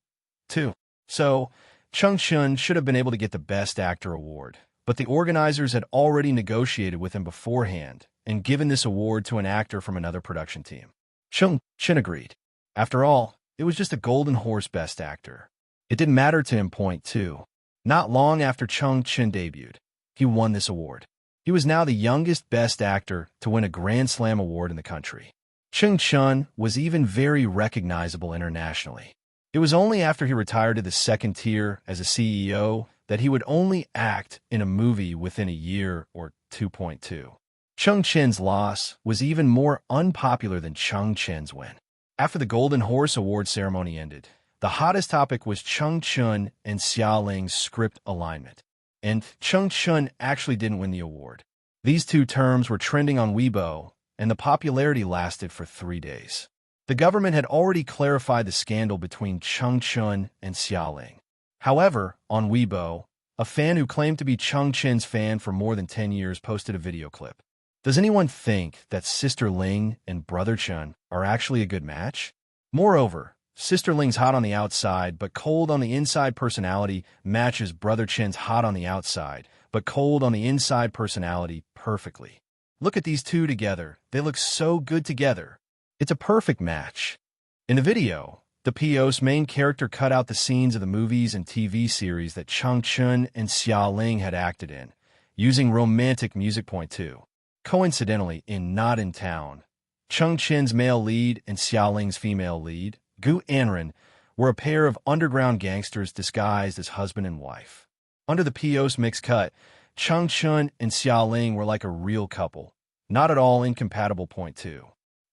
2. So, Chung Chen should have been able to get the Best Actor award, but the organizers had already negotiated with him beforehand and given this award to an actor from another production team. Chung Chen agreed. After all, it was just a Golden Horse Best Actor. It didn't matter to him. Point 2. Not long after Chung Chen debuted, he won this award. He was now the youngest Best Actor to win a Grand Slam award in the country. Chung Chen was even very recognizable internationally. It was only after he retired to the second tier as a CEO that he would only act in a movie within a year or 2.2. Chung Chen's loss was even more unpopular than Chung Chen's win. After the Golden Horse Award ceremony ended, the hottest topic was Chung Chen and Xiao Ling's script alignment. And Chung Chen actually didn't win the award. These two terms were trending on Weibo, and the popularity lasted for 3 days. The government had already clarified the scandal between Chung Chen and Xiao Ling. However, on Weibo, a fan who claimed to be Chung Chen's fan for more than 10 years posted a video clip. Does anyone think that Sister Ling and Brother Chen are actually a good match? Moreover, Sister Ling's hot on the outside but cold on the inside personality matches Brother Chen's hot on the outside but cold on the inside personality perfectly. Look at these two together. They look so good together. It's a perfect match. In the video, the PO's main character cut out the scenes of the movies and TV series that Chung Chen and Xiao Ling had acted in, using romantic music. Point 2. Coincidentally, in Not in Town, Chung Chen's male lead and Xiao Ling's female lead, Gu Anren, were a pair of underground gangsters disguised as husband and wife. Under the PO's mixed cut, Chung Chen and Xiao Ling were like a real couple, not at all incompatible. Point 2.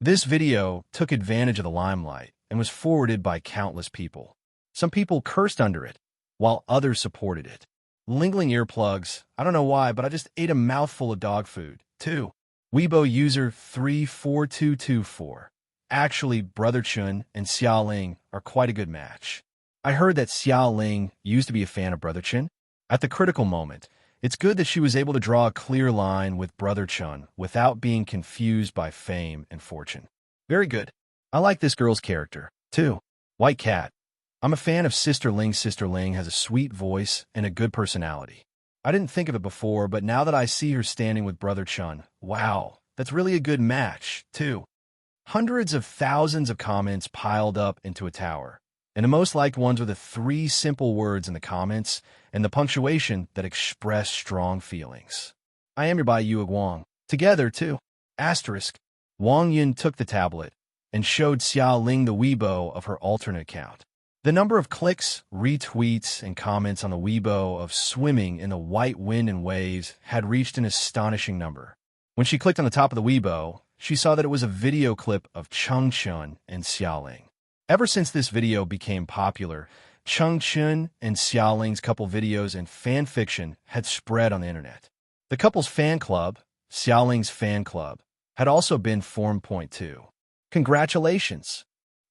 This video took advantage of the limelight and was forwarded by countless people. Some people cursed under it, while others supported it. Lingling earplugs, I don't know why, but I just ate a mouthful of dog food. 2. Weibo user 34224. Actually, Brother Chun and Xiao Ling are quite a good match. I heard that Xiao Ling used to be a fan of Brother Chun. At the critical moment, it's good that she was able to draw a clear line with Brother Chun without being confused by fame and fortune. Very good. I like this girl's character, too. White Cat. I'm a fan of Sister Ling. Sister Ling has a sweet voice and a good personality. I didn't think of it before, but now that I see her standing with Brother Chun, wow, that's really a good match, too. Hundreds of thousands of comments piled up into a tower, and the most liked ones were the 3 simple words in the comments and the punctuation that express strong feelings. I am hereby Yu Guang. Together, too. Asterisk. Wang Yun took the tablet and showed Xiao Ling the Weibo of her alternate account. The number of clicks, retweets, and comments on the Weibo of swimming in the white wind and waves had reached an astonishing number. When she clicked on the top of the Weibo, she saw that it was a video clip of Cheng Chun and Xiao Ling. Ever since this video became popular, Cheng Chun and Xiao Ling's couple videos and fan fiction had spread on the internet. The couple's fan club, Xiao Ling's fan club, had also been formed. 2. Congratulations!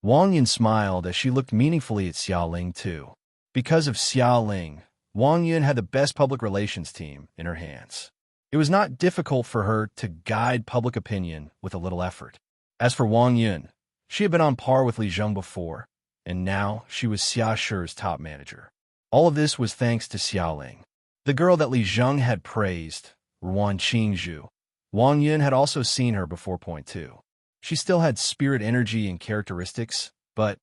Wang Yun smiled as she looked meaningfully at Xiao Ling too. Because of Xiao Ling, Wang Yun had the best public relations team in her hands. It was not difficult for her to guide public opinion with a little effort. As for Wang Yun, she had been on par with Li Zheng before, and now she was Xia Shi's top manager. All of this was thanks to Xiao Ling. The girl that Li Zheng had praised, Ruan Qingzhu. Wang Yun had also seen her before. 2. She still had spirit, energy, and characteristics, but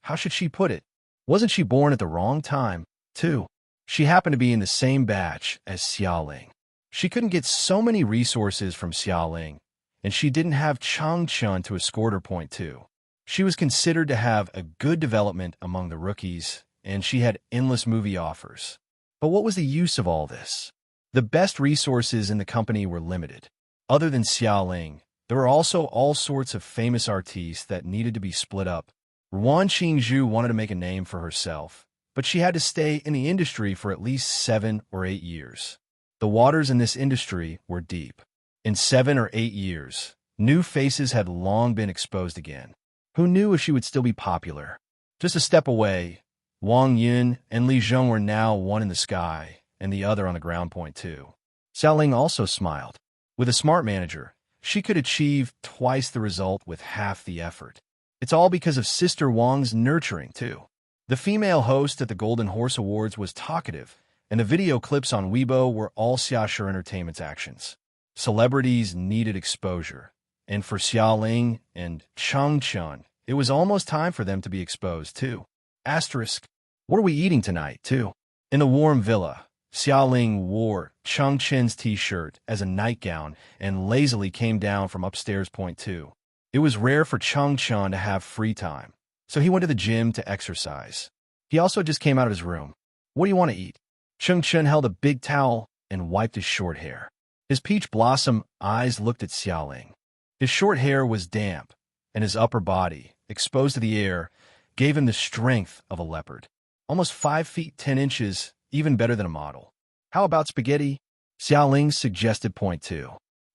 how should she put it? Wasn't she born at the wrong time, too? She happened to be in the same batch as Xiao Ling. She couldn't get so many resources from Xiao Ling, and she didn't have Cheng Chun to escort her. 2. She was considered to have a good development among the rookies, and she had endless movie offers. But what was the use of all this? The best resources in the company were limited. Other than Xiao Ling, there were also all sorts of famous artistes that needed to be split up. Ruan Qingzhu wanted to make a name for herself, but she had to stay in the industry for at least 7 or 8 years. The waters in this industry were deep. In 7 or 8 years, new faces had long been exposed again. Who knew if she would still be popular? Just a step away, Wang Yun and Li Zheng were now one in the sky and the other on the ground. 2. Xiao Ling also smiled. With a smart manager, she could achieve twice the result with half the effort. It's all because of Sister Wang's nurturing, too. The female host at the Golden Horse Awards was talkative, and the video clips on Weibo were all Xia Shi Entertainment's actions. Celebrities needed exposure, and for Xiao Ling and Cheng Chun, it was almost time for them to be exposed, too. Asterisk. What are we eating tonight, too? In the warm villa, Xiao Ling wore Cheng Chun's t-shirt as a nightgown and lazily came down from upstairs. 2. It was rare for Cheng Chun to have free time, so he went to the gym to exercise. He also just came out of his room. What do you want to eat? Cheng Chun held a big towel and wiped his short hair. His peach blossom eyes looked at Xiao Ling. His short hair was damp, and his upper body, exposed to the air, gave him the strength of a leopard. Almost 5 feet 10 inches, even better than a model. How about spaghetti? Xiao Ling suggested. 2.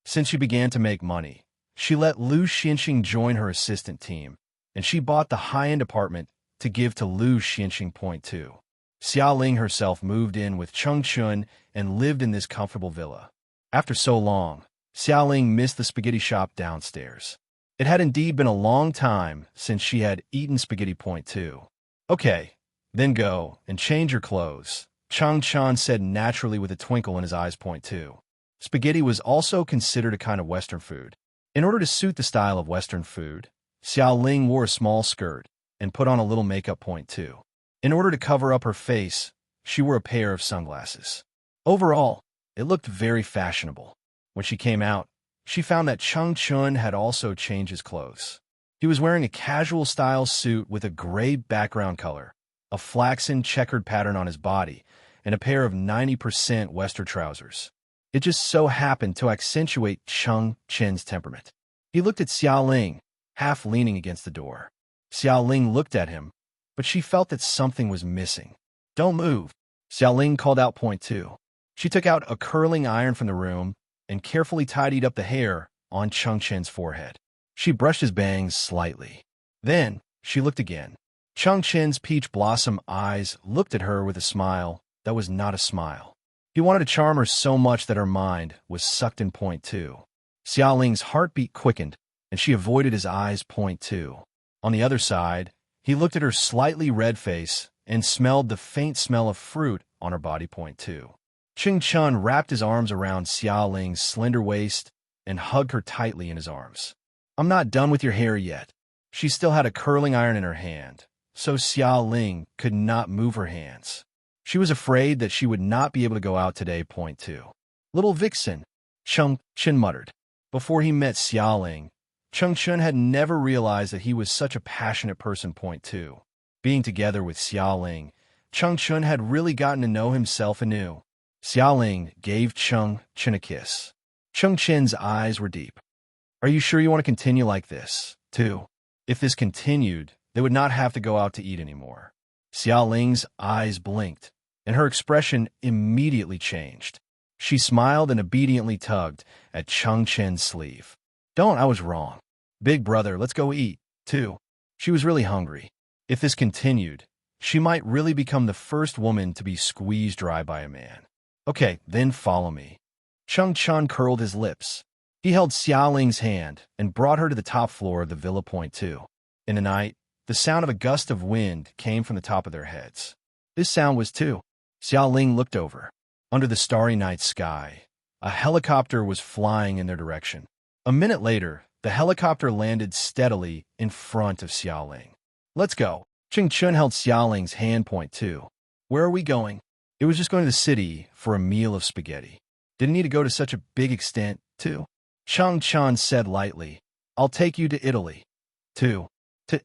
Since she began to make money, she let Lu Xianxing join her assistant team, and she bought the high-end apartment to give to Lu Xianxing. 2. Xiao Ling herself moved in with Cheng Chun and lived in this comfortable villa. After so long, Xiao Ling missed the spaghetti shop downstairs. It had indeed been a long time since she had eaten spaghetti. 2. Okay, then go and change your clothes, Cheng Chun said naturally with a twinkle in his eyes. 2. Spaghetti was also considered a kind of Western food. In order to suit the style of Western food, Xiao Ling wore a small skirt and put on a little makeup. 2. In order to cover up her face, she wore a pair of sunglasses. Overall, it looked very fashionable. When she came out, she found that Cheng Chun had also changed his clothes. He was wearing a casual-style suit with a gray background color, a flaxen checkered pattern on his body, and a pair of 90% Western trousers. It just so happened to accentuate Cheng Chun's temperament. He looked at Xiao Ling, half leaning against the door. Xiaoling looked at him, but she felt that something was missing. Don't move. Xiaoling called out point two. She took out a curling iron from the room and carefully tidied up the hair on Chengchen's forehead. She brushed his bangs slightly. Then she looked again. Chengchen's peach blossom eyes looked at her with a smile that was not a smile. He wanted to charm her so much that her mind was sucked in point two. Xiaoling's heartbeat quickened, and she avoided his eyes point two. On the other side, he looked at her slightly red face and smelled the faint smell of fruit on her body point two. Ching Chun wrapped his arms around Xiaoling's slender waist and hugged her tightly in his arms. I'm not done with your hair yet. She still had a curling iron in her hand, so Xiaoling could not move her hands. She was afraid that she would not be able to go out today point two. Little vixen, Cheng Chun muttered. Before he met Xiaoling, Cheng Chun had never realized that he was such a passionate person point two. Being together with Xiaoling, Cheng Chun had really gotten to know himself anew. Xiaoling gave Cheng Chun a kiss. Cheng Chun's eyes were deep. Are you sure you want to continue like this, too? If this continued, they would not have to go out to eat anymore. Xiaoling's eyes blinked, and her expression immediately changed. She smiled and obediently tugged at Cheng Chen's sleeve. Don't, I was wrong. Big brother, let's go eat, too. She was really hungry. If this continued, she might really become the first woman to be squeezed dry by a man. Okay, then follow me. Cheng Chun curled his lips. He held Xiaoling's hand and brought her to the top floor of the Villa Point 2. In the night, the sound of a gust of wind came from the top of their heads. This sound was too. Xiaoling looked over. Under the starry night sky, a helicopter was flying in their direction. A minute later, the helicopter landed steadily in front of Xiaoling. Let's go. Ching Chun held Xiaoling's hand point 2. Where are we going? It was just going to the city for a meal of spaghetti. Didn't need to go to such a big extent, too. Chang Chan said lightly, I'll take you to Italy. To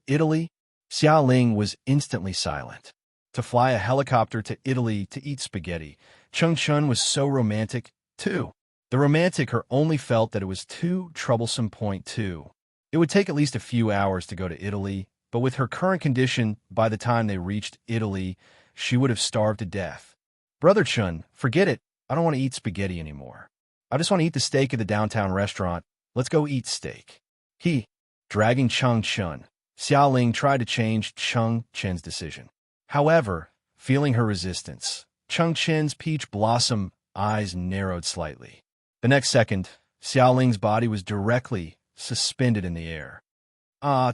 Italy? Xiaoling was instantly silent. To fly a helicopter to Italy to eat spaghetti. Cheng Chun was so romantic, too. The romantic her only felt that it was too troublesome point 2. It would take at least a few hours to go to Italy, but with her current condition, by the time they reached Italy, she would have starved to death. Brother Chun, forget it. I don't want to eat spaghetti anymore. I just want to eat the steak at the downtown restaurant. Let's go eat steak. Dragging Cheng Chun, Xiaoling tried to change Cheng Chen's decision. However, feeling her resistance, Cheng Chen's peach blossom eyes narrowed slightly. The next second, Xiaoling's body was directly suspended in the air.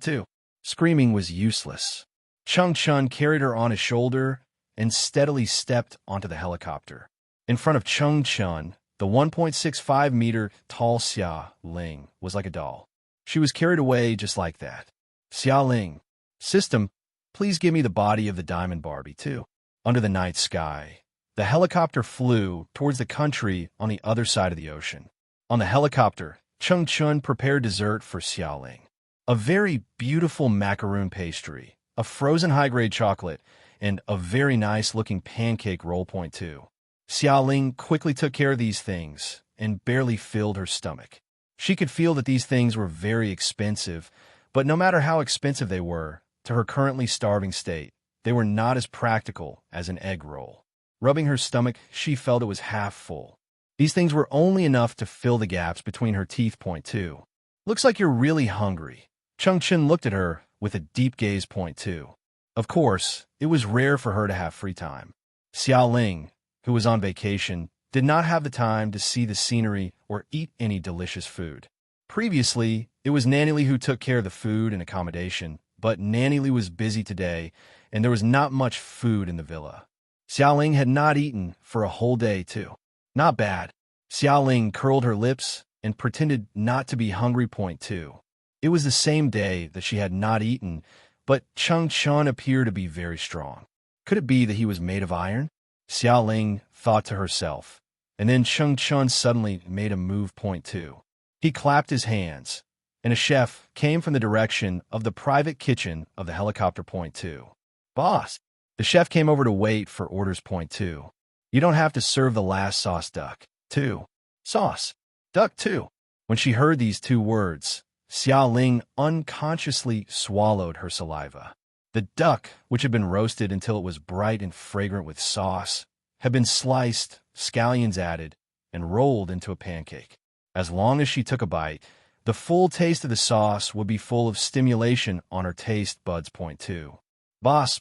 Too. Screaming was useless. Cheng Chun carried her on his shoulder and steadily stepped onto the helicopter. In front of Cheng Chun, the 1.65-meter tall Xia Ling was like a doll. She was carried away just like that. Xia Ling, system, please give me the body of the Diamond Barbie, too. Under the night sky, the helicopter flew towards the country on the other side of the ocean. On the helicopter, Cheng Chun prepared dessert for Xiaoling. A very beautiful macaroon pastry, a frozen high-grade chocolate, and a very nice-looking pancake roll point 2. Xiaoling quickly took care of these things and barely filled her stomach. She could feel that these things were very expensive, but no matter how expensive they were, to her currently starving state, they were not as practical as an egg roll. Rubbing her stomach, she felt it was half full. These things were only enough to fill the gaps between her teeth point 2. Looks like you're really hungry. Cheng Chun looked at her with a deep gaze point 2. Of course, it was rare for her to have free time. Xiaoling, who was on vacation, did not have the time to see the scenery or eat any delicious food. Previously, it was Nanny Lee who took care of the food and accommodation, but Nanny Lee was busy today, and there was not much food in the villa. Xiaoling had not eaten for a whole day, too. Not bad. Xiaoling curled her lips and pretended not to be hungry point 2. It was the same day that she had not eaten, but Cheng Chun appeared to be very strong. Could it be that he was made of iron? Xiaoling thought to herself, and then Cheng Chun suddenly made a move point 2. He clapped his hands, and a chef came from the direction of the private kitchen of the helicopter point 2. Boss! The chef came over to wait for orders point 2. You don't have to serve the last sauce duck, too. Sauce. Duck, too. When she heard these two words, Xiao Ling unconsciously swallowed her saliva. The duck, which had been roasted until it was bright and fragrant with sauce, had been sliced, scallions added, and rolled into a pancake. As long as she took a bite, the full taste of the sauce would be full of stimulation on her taste buds. Point two. Boss,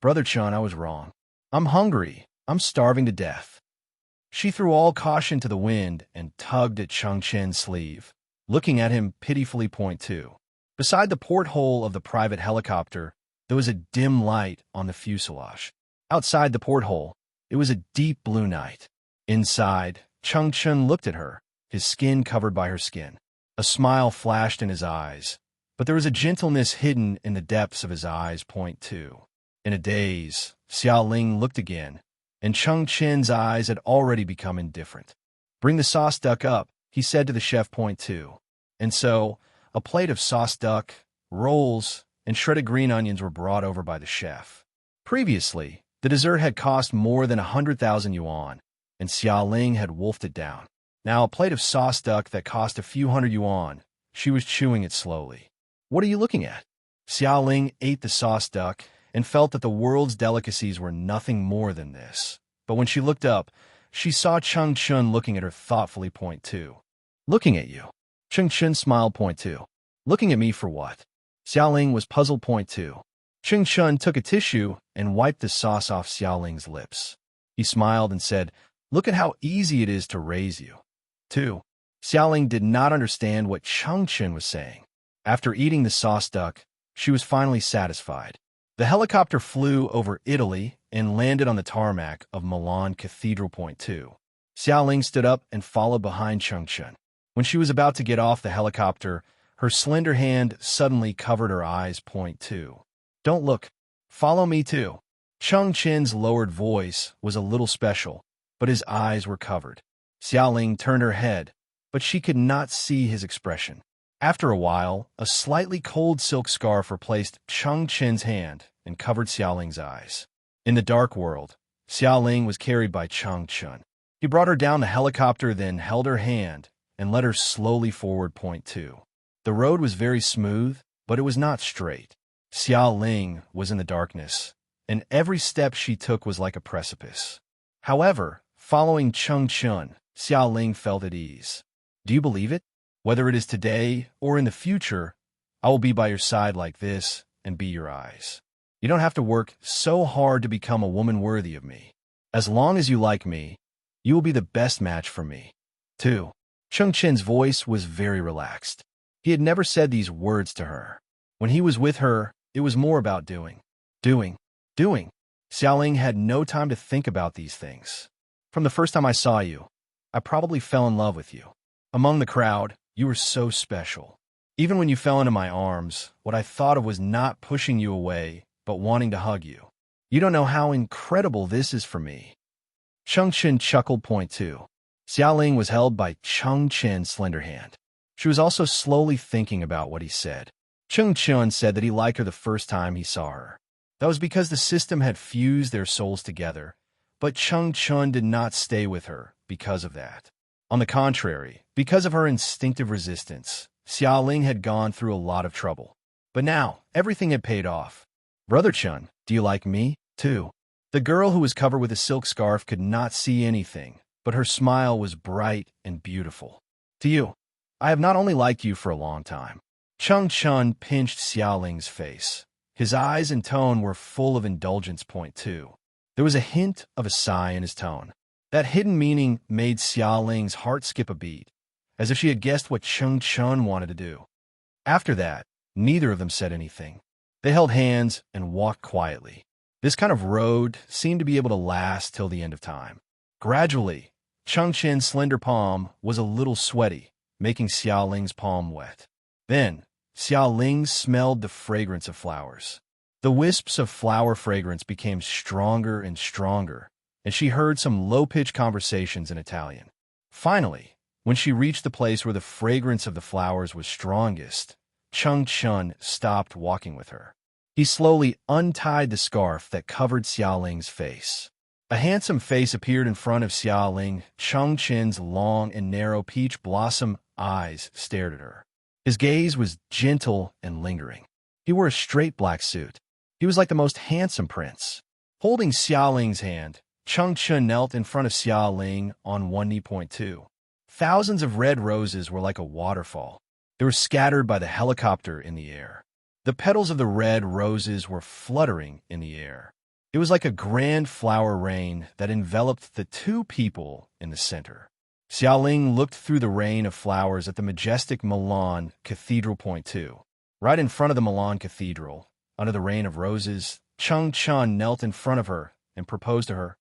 Brother Chun, I was wrong. I'm hungry. I'm starving to death. She threw all caution to the wind and tugged at Chung Chen's sleeve, looking at him pitifully. Point two. Beside the porthole of the private helicopter, there was a dim light on the fuselage. Outside the porthole, it was a deep blue night. Inside, Chung Chen looked at her, his skin covered by her skin. A smile flashed in his eyes, but there was a gentleness hidden in the depths of his eyes. Point two. In a daze, Xiao Ling looked again, and Chung Chen's eyes had already become indifferent. Bring the sauce duck up, he said to the chef. Point two. And so, a plate of sauce duck, rolls, and shredded green onions were brought over by the chef. Previously, the dessert had cost more than 100,000 yuan, and Xiao Ling had wolfed it down. Now a plate of sauce duck that cost a few hundred yuan, she was chewing it slowly. What are you looking at? Xiao Ling ate the sauce duck and felt that the world's delicacies were nothing more than this. But when she looked up, she saw Chung Chun looking at her thoughtfully. Point two. Looking at you. Chung Chun smiled. Point two. Looking at me for what? Xiao Ling was puzzled. Point two. Chung Chun took a tissue and wiped the sauce off Xiao Ling's lips. He smiled and said, "Look at how easy it is to raise you." 2. Xiao Ling did not understand what Chung Chen was saying. After eating the sauce duck, she was finally satisfied. The helicopter flew over Italy and landed on the tarmac of Milan Cathedral. Point two. Xiao Ling stood up and followed behind Chung Chen. When she was about to get off the helicopter, her slender hand suddenly covered her eyes. Point two. Don't look. Follow me too. Chung Chen's lowered voice was a little special, but his eyes were covered. Xiao Ling turned her head, but she could not see his expression. After a while, a slightly cold silk scarf replaced Chung Chen's hand and covered Xiao Ling's eyes. In the dark world, Xiao Ling was carried by Chung Chen. He brought her down the helicopter, then held her hand and led her slowly forward. Point two. The road was very smooth, but it was not straight. Xiao Ling was in the darkness, and every step she took was like a precipice. However, following Chung Chen, Xiao Ling felt at ease. Do you believe it? Whether it is today or in the future, I will be by your side like this and be your eyes. You don't have to work so hard to become a woman worthy of me. As long as you like me, you will be the best match for me. 2. Chung Chen's voice was very relaxed. He had never said these words to her. When he was with her, it was more about doing. Xiao Ling had no time to think about these things. From the first time I saw you, I probably fell in love with you. Among the crowd, you were so special. Even when you fell into my arms, what I thought of was not pushing you away, but wanting to hug you. You don't know how incredible this is for me. Chung Chen chuckled. Point two. Xiao Ling was held by Chung Chen's slender hand. She was also slowly thinking about what he said. Chung Chen said that he liked her the first time he saw her. That was because the system had fused their souls together, but Chung Chen did not stay with her because of that. On the contrary, because of her instinctive resistance, Xiao Ling had gone through a lot of trouble. But now, everything had paid off. Brother Chun, do you like me, too? The girl who was covered with a silk scarf could not see anything, but her smile was bright and beautiful. To you, I have not only liked you for a long time. Chung Chen pinched Xiao Ling's face. His eyes and tone were full of indulgence. Point two. There was a hint of a sigh in his tone. That hidden meaning made Xiao Ling's heart skip a beat, as if she had guessed what Chung Chen wanted to do. After that, neither of them said anything. They held hands and walked quietly. This kind of road seemed to be able to last till the end of time. Gradually, Chung Chen's slender palm was a little sweaty, making Xiao Ling's palm wet. Then, Xiao Ling smelled the fragrance of flowers. The wisps of flower fragrance became stronger and stronger, and she heard some low-pitched conversations in Italian. Finally, when she reached the place where the fragrance of the flowers was strongest, Chung Chen stopped walking with her. He slowly untied the scarf that covered Xiao Ling's face. A handsome face appeared in front of Xiao Ling. Chung Chen's long and narrow peach blossom eyes stared at her. His gaze was gentle and lingering. He wore a straight black suit. He was like the most handsome prince. Holding Xiaoling's hand, Changchun knelt in front of Xiaoling on one knee. Point two. Thousands of red roses were like a waterfall. They were scattered by the helicopter in the air. The petals of the red roses were fluttering in the air. It was like a grand flower rain that enveloped the two people in the center. Xiaoling looked through the rain of flowers at the majestic Milan Cathedral. Point two. Right in front of the Milan Cathedral, under the rain of roses, Changchun knelt in front of her and proposed to her.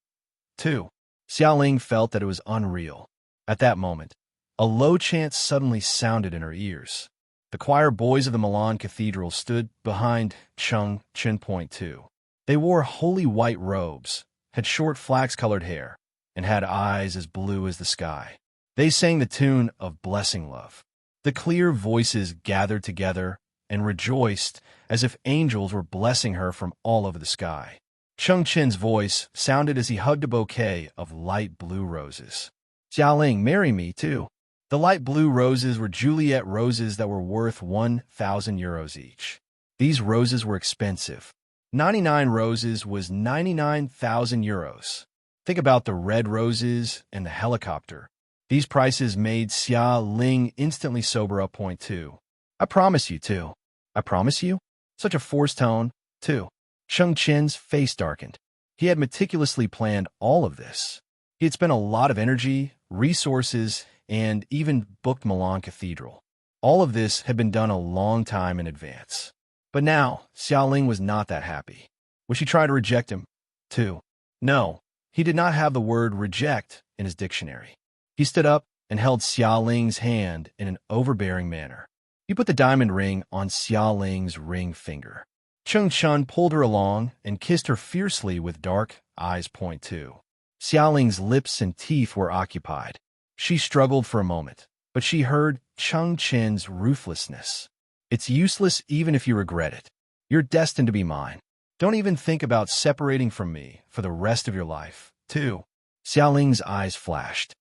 2. Xiaoling felt that it was unreal. At that moment, a low chant suddenly sounded in her ears. The choir boys of the Milan Cathedral stood behind Changchun. Point two. They wore holy white robes, had short flax-colored hair, and had eyes as blue as the sky. They sang the tune of Blessing Love. The clear voices gathered together and rejoiced as if angels were blessing her from all over the sky. Changchun's voice sounded as he hugged a bouquet of light blue roses. Xiaoling, marry me, too. The light blue roses were Juliet roses that were worth 1,000 euros each. These roses were expensive. 99 roses was 99,000 euros. Think about the red roses and the helicopter. These prices made Xiaoling instantly sober up. Point two. I promise you, too. I promise you? Such a forced tone, too. Changchun's face darkened. He had meticulously planned all of this. He had spent a lot of energy, resources, and even booked Milan Cathedral. All of this had been done a long time in advance. But now, Xiaoling was not that happy. Would she try to reject him, too? No, he did not have the word reject in his dictionary. He stood up and held Xiaoling's hand in an overbearing manner. He put the diamond ring on Xiaoling's ring finger. Changchun pulled her along and kissed her fiercely with dark eyes. Point two. Xiaoling's lips and teeth were occupied. She struggled for a moment, but she heard Changchun's ruthlessness. It's useless even if you regret it. You're destined to be mine. Don't even think about separating from me for the rest of your life, too. Xiaoling's eyes flashed.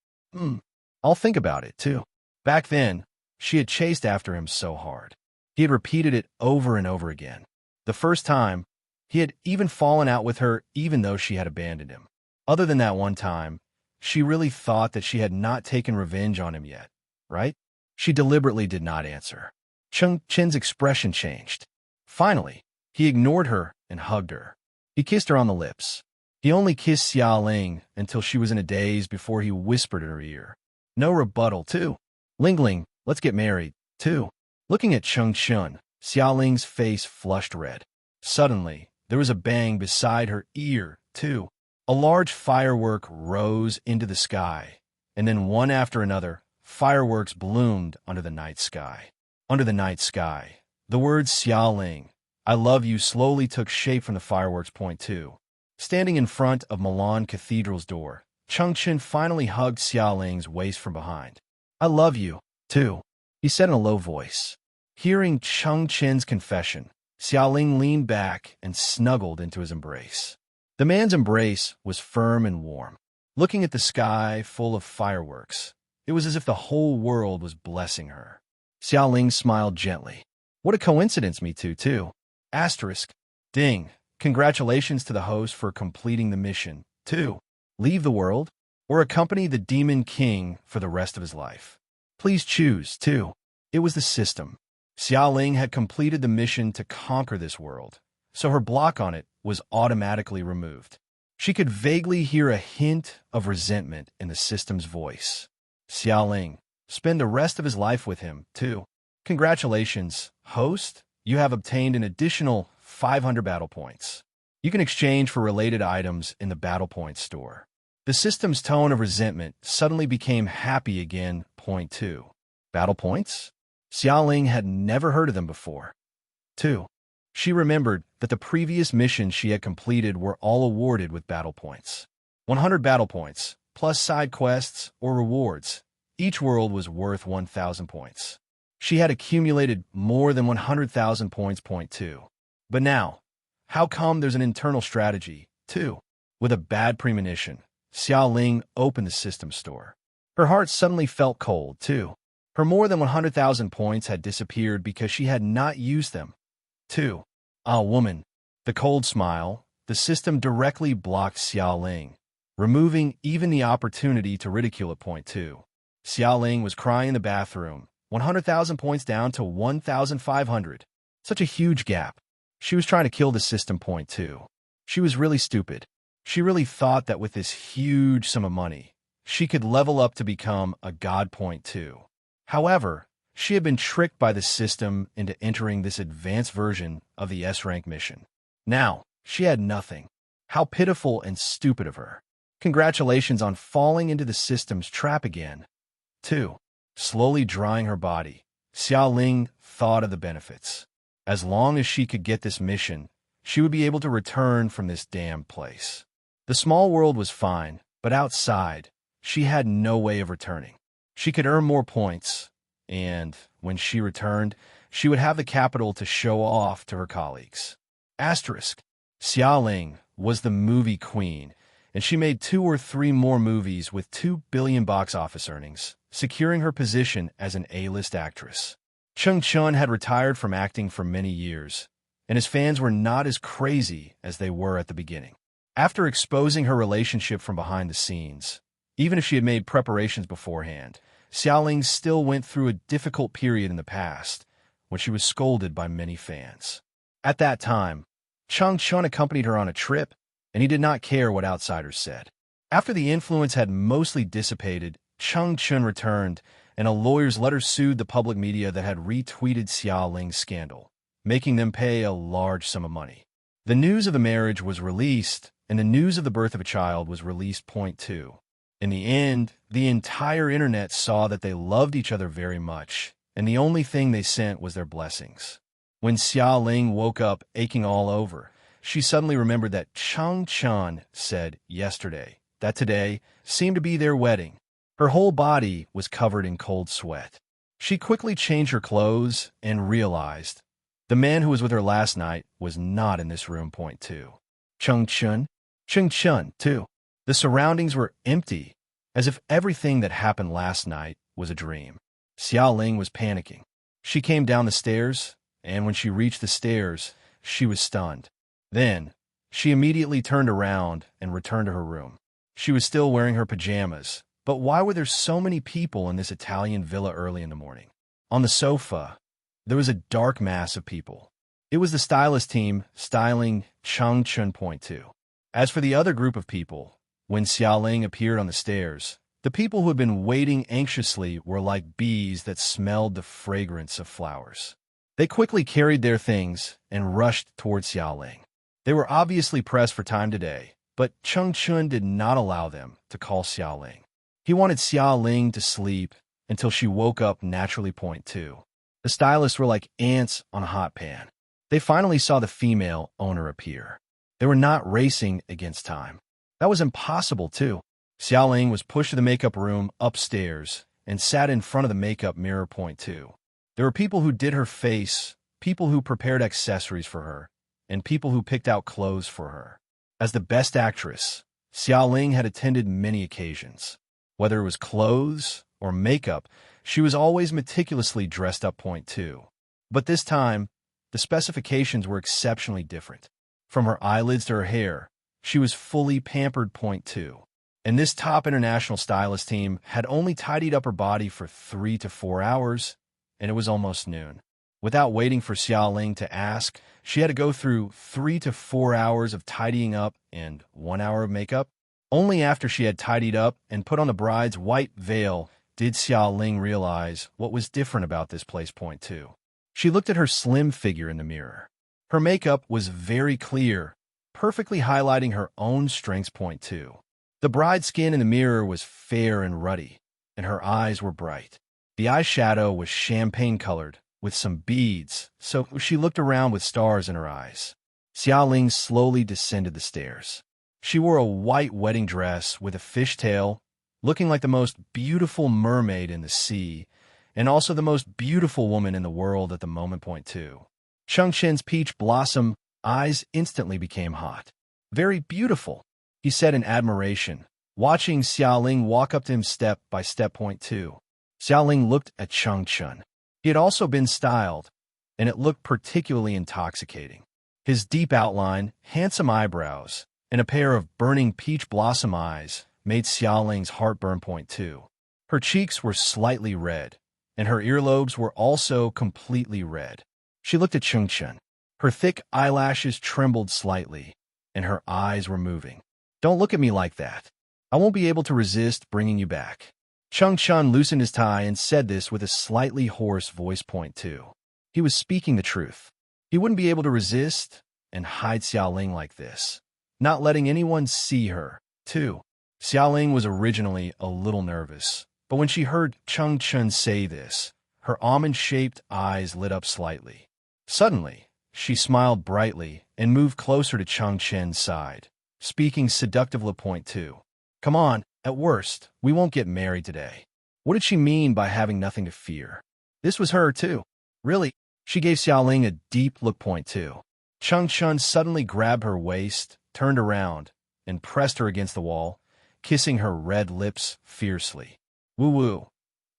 I'll think about it, too. Back then, she had chased after him so hard. He had repeated it over and over again. The first time, he had even fallen out with her even though she had abandoned him. Other than that one time, she really thought that she had not taken revenge on him yet, right? She deliberately did not answer. Changchun's expression changed. Finally, he ignored her and hugged her. He kissed her on the lips. He only kissed Xiaoling until she was in a daze before he whispered in her ear. No rebuttal, too. Lingling, let's get married, too. Looking at Changchun, Xiaoling's face flushed red. Suddenly, there was a bang beside her ear, too. A large firework rose into the sky, and then one after another, fireworks bloomed under the night sky. Under the night sky, the words Xiaoling, I love you slowly took shape from the fireworks. Point two. Standing in front of Milan Cathedral's door, Changchun finally hugged Xiaoling's waist from behind. I love you, too, he said in a low voice. Hearing Changchun's confession, Xiaoling leaned back and snuggled into his embrace. The man's embrace was firm and warm. Looking at the sky full of fireworks, it was as if the whole world was blessing her. Xiaoling smiled gently. What a coincidence, me too. Asterisk. Ding. Congratulations to the host for completing the mission. 2. Leave the world or accompany the Demon King for the rest of his life. Please choose. 2. It was the system. Xiaoling had completed the mission to conquer this world, so her block on it was automatically removed. She could vaguely hear a hint of resentment in the system's voice. Xiaoling, spend the rest of his life with him, too. Congratulations, host. You have obtained an additional 500 battle points. You can exchange for related items in the battle points store. The system's tone of resentment suddenly became happy again. Point 2. Battle points? Xiaoling had never heard of them before. 2. She remembered that the previous missions she had completed were all awarded with battle points. 100 battle points, plus side quests or rewards. Each world was worth 1,000 points. She had accumulated more than 100,000 points. Point 2. But now, how come there's an internal strategy, too? With a bad premonition, Xiaoling opened the system store. Her heart suddenly felt cold, too. Her more than 100,000 points had disappeared because she had not used them. 2. Ah, woman. The cold smile. The system directly blocked Xiaoling, removing even the opportunity to ridicule at point 2. Xiaoling was crying in the bathroom, 100,000 points down to 1,500. Such a huge gap. She was trying to kill the system point 2. She was really stupid. She really thought that with this huge sum of money, she could level up to become a god point 2. However, she had been tricked by the system into entering this advanced version of the S-rank mission. Now, she had nothing. How pitiful and stupid of her. Congratulations on falling into the system's trap again. 2. Slowly drying her body, Xiaoling thought of the benefits. As long as she could get this mission, she would be able to return from this damned place. The small world was fine, but outside, she had no way of returning. She could earn more points, and when she returned, she would have the capital to show off to her colleagues. Asterisk. Xiaoling was the movie queen, and she made 2 or 3 more movies with 2 billion box office earnings, securing her position as an A-list actress. Cheng Chun had retired from acting for many years, and his fans were not as crazy as they were at the beginning. After exposing her relationship from behind the scenes, even if she had made preparations beforehand, Xiaoling still went through a difficult period in the past when she was scolded by many fans. At that time, Cheng Chun accompanied her on a trip, and he did not care what outsiders said. After the influence had mostly dissipated, Cheng Chun returned, and a lawyer's letter sued the public media that had retweeted Xiaoling's scandal, making them pay a large sum of money. The news of the marriage was released, and the news of the birth of a child was released point 2. In the end, the entire internet saw that they loved each other very much, and the only thing they sent was their blessings. When Xiaoling woke up aching all over, she suddenly remembered that Cheng Chun said yesterday that today seemed to be their wedding. Her whole body was covered in cold sweat. She quickly changed her clothes and realized the man who was with her last night was not in this room point 2. Cheng Chun, too. The surroundings were empty, as if everything that happened last night was a dream. Xiaoling was panicking. She came down the stairs, and when she reached the stairs, she was stunned. Then, she immediately turned around and returned to her room. She was still wearing her pajamas, but why were there so many people in this Italian villa early in the morning? On the sofa, there was a dark mass of people. It was the stylist team styling Cheng Chun point 2. As for the other group of people, when Xiaoling appeared on the stairs, the people who had been waiting anxiously were like bees that smelled the fragrance of flowers. They quickly carried their things and rushed towards Xiaoling. They were obviously pressed for time today, but Cheng Chun did not allow them to call Xiaoling. He wanted Xiaoling to sleep until she woke up naturally point 2. The stylists were like ants on a hot pan. They finally saw the female owner appear. They were not racing against time. That was impossible, too. Xiaoling was pushed to the makeup room upstairs and sat in front of the makeup mirror point 2. There were people who did her face, people who prepared accessories for her, and people who picked out clothes for her. As the best actress, Xiaoling had attended many occasions. Whether it was clothes or makeup, she was always meticulously dressed up point 2. But this time, the specifications were exceptionally different. From her eyelids to her hair, she was fully pampered point 2. And this top international stylist team had only tidied up her body for 3 to 4 hours, and it was almost noon. Without waiting for Xiaoling to ask, she had to go through 3 to 4 hours of tidying up and 1 hour of makeup. Only after she had tidied up and put on the bride's white veil did Xiaoling realize what was different about this place point 2. She looked at her slim figure in the mirror. Her makeup was very clear, perfectly highlighting her own strengths point 2. The bride's skin in the mirror was fair and ruddy, and her eyes were bright. The eyeshadow was champagne-colored, with some beads, so she looked around with stars in her eyes. Xiaoling slowly descended the stairs. She wore a white wedding dress with a fishtail, looking like the most beautiful mermaid in the sea, and also the most beautiful woman in the world at the moment point 2. Cheng Chen's peach blossom eyes instantly became hot. Very beautiful, he said in admiration, watching Xiaoling walk up to him step by step point 2. Xiaoling looked at Changchun. He had also been styled, and it looked particularly intoxicating. His deep outline, handsome eyebrows, and a pair of burning peach blossom eyes made Xiaoling's heart burn. Point two. Her cheeks were slightly red, and her earlobes were also completely red. She looked at Changchun. Her thick eyelashes trembled slightly, and her eyes were moving. Don't look at me like that. I won't be able to resist bringing you back. Changchun loosened his tie and said this with a slightly hoarse voice. Point two. He was speaking the truth. He wouldn't be able to resist and hide Xiaoling like this, not letting anyone see her. 2. Xiaoling was originally a little nervous, but when she heard Changchun say this, her almond-shaped eyes lit up slightly. Suddenly, she smiled brightly and moved closer to Changchun's side, speaking seductively. Point two. Come on, at worst, we won't get married today. What did she mean by having nothing to fear? This was her, too. Really? She gave Xiaoling a deep look. Point two. Changchun suddenly grabbed her waist, turned around, and pressed her against the wall, kissing her red lips fiercely. Woo-woo.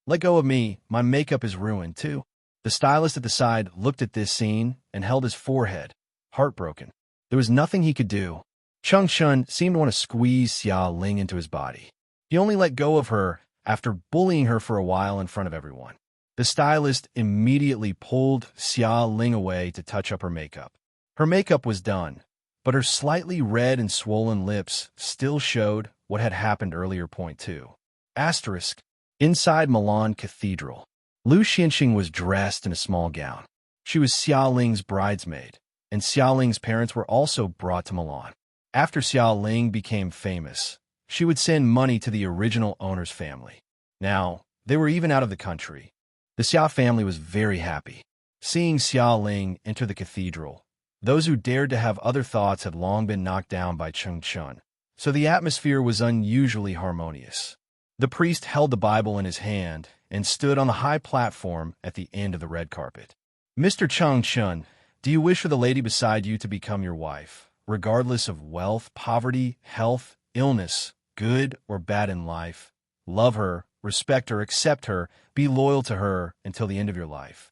Let go of me, my makeup is ruined, too. The stylist at the side looked at this scene and held his forehead, heartbroken. There was nothing he could do. Changchun seemed to want to squeeze Xiaoling into his body. He only let go of her after bullying her for a while in front of everyone. The stylist immediately pulled Xiaoling away to touch up her makeup. Her makeup was done, but her slightly red and swollen lips still showed what had happened earlier. Point two. Asterisk. Inside Milan Cathedral, Lu Xianxing was dressed in a small gown. She was Xiaoling's bridesmaid, and Xiaoling's parents were also brought to Milan. After Xiaoling became famous, she would send money to the original owner's family. Now, they were even out of the country. The Xiao family was very happy. Seeing Xiaoling enter the cathedral, those who dared to have other thoughts had long been knocked down by Changchun, so the atmosphere was unusually harmonious. The priest held the Bible in his hand and stood on the high platform at the end of the red carpet. Mr. Changchun, do you wish for the lady beside you to become your wife, regardless of wealth, poverty, health, illness, good or bad in life? Love her, respect her, accept her, be loyal to her until the end of your life.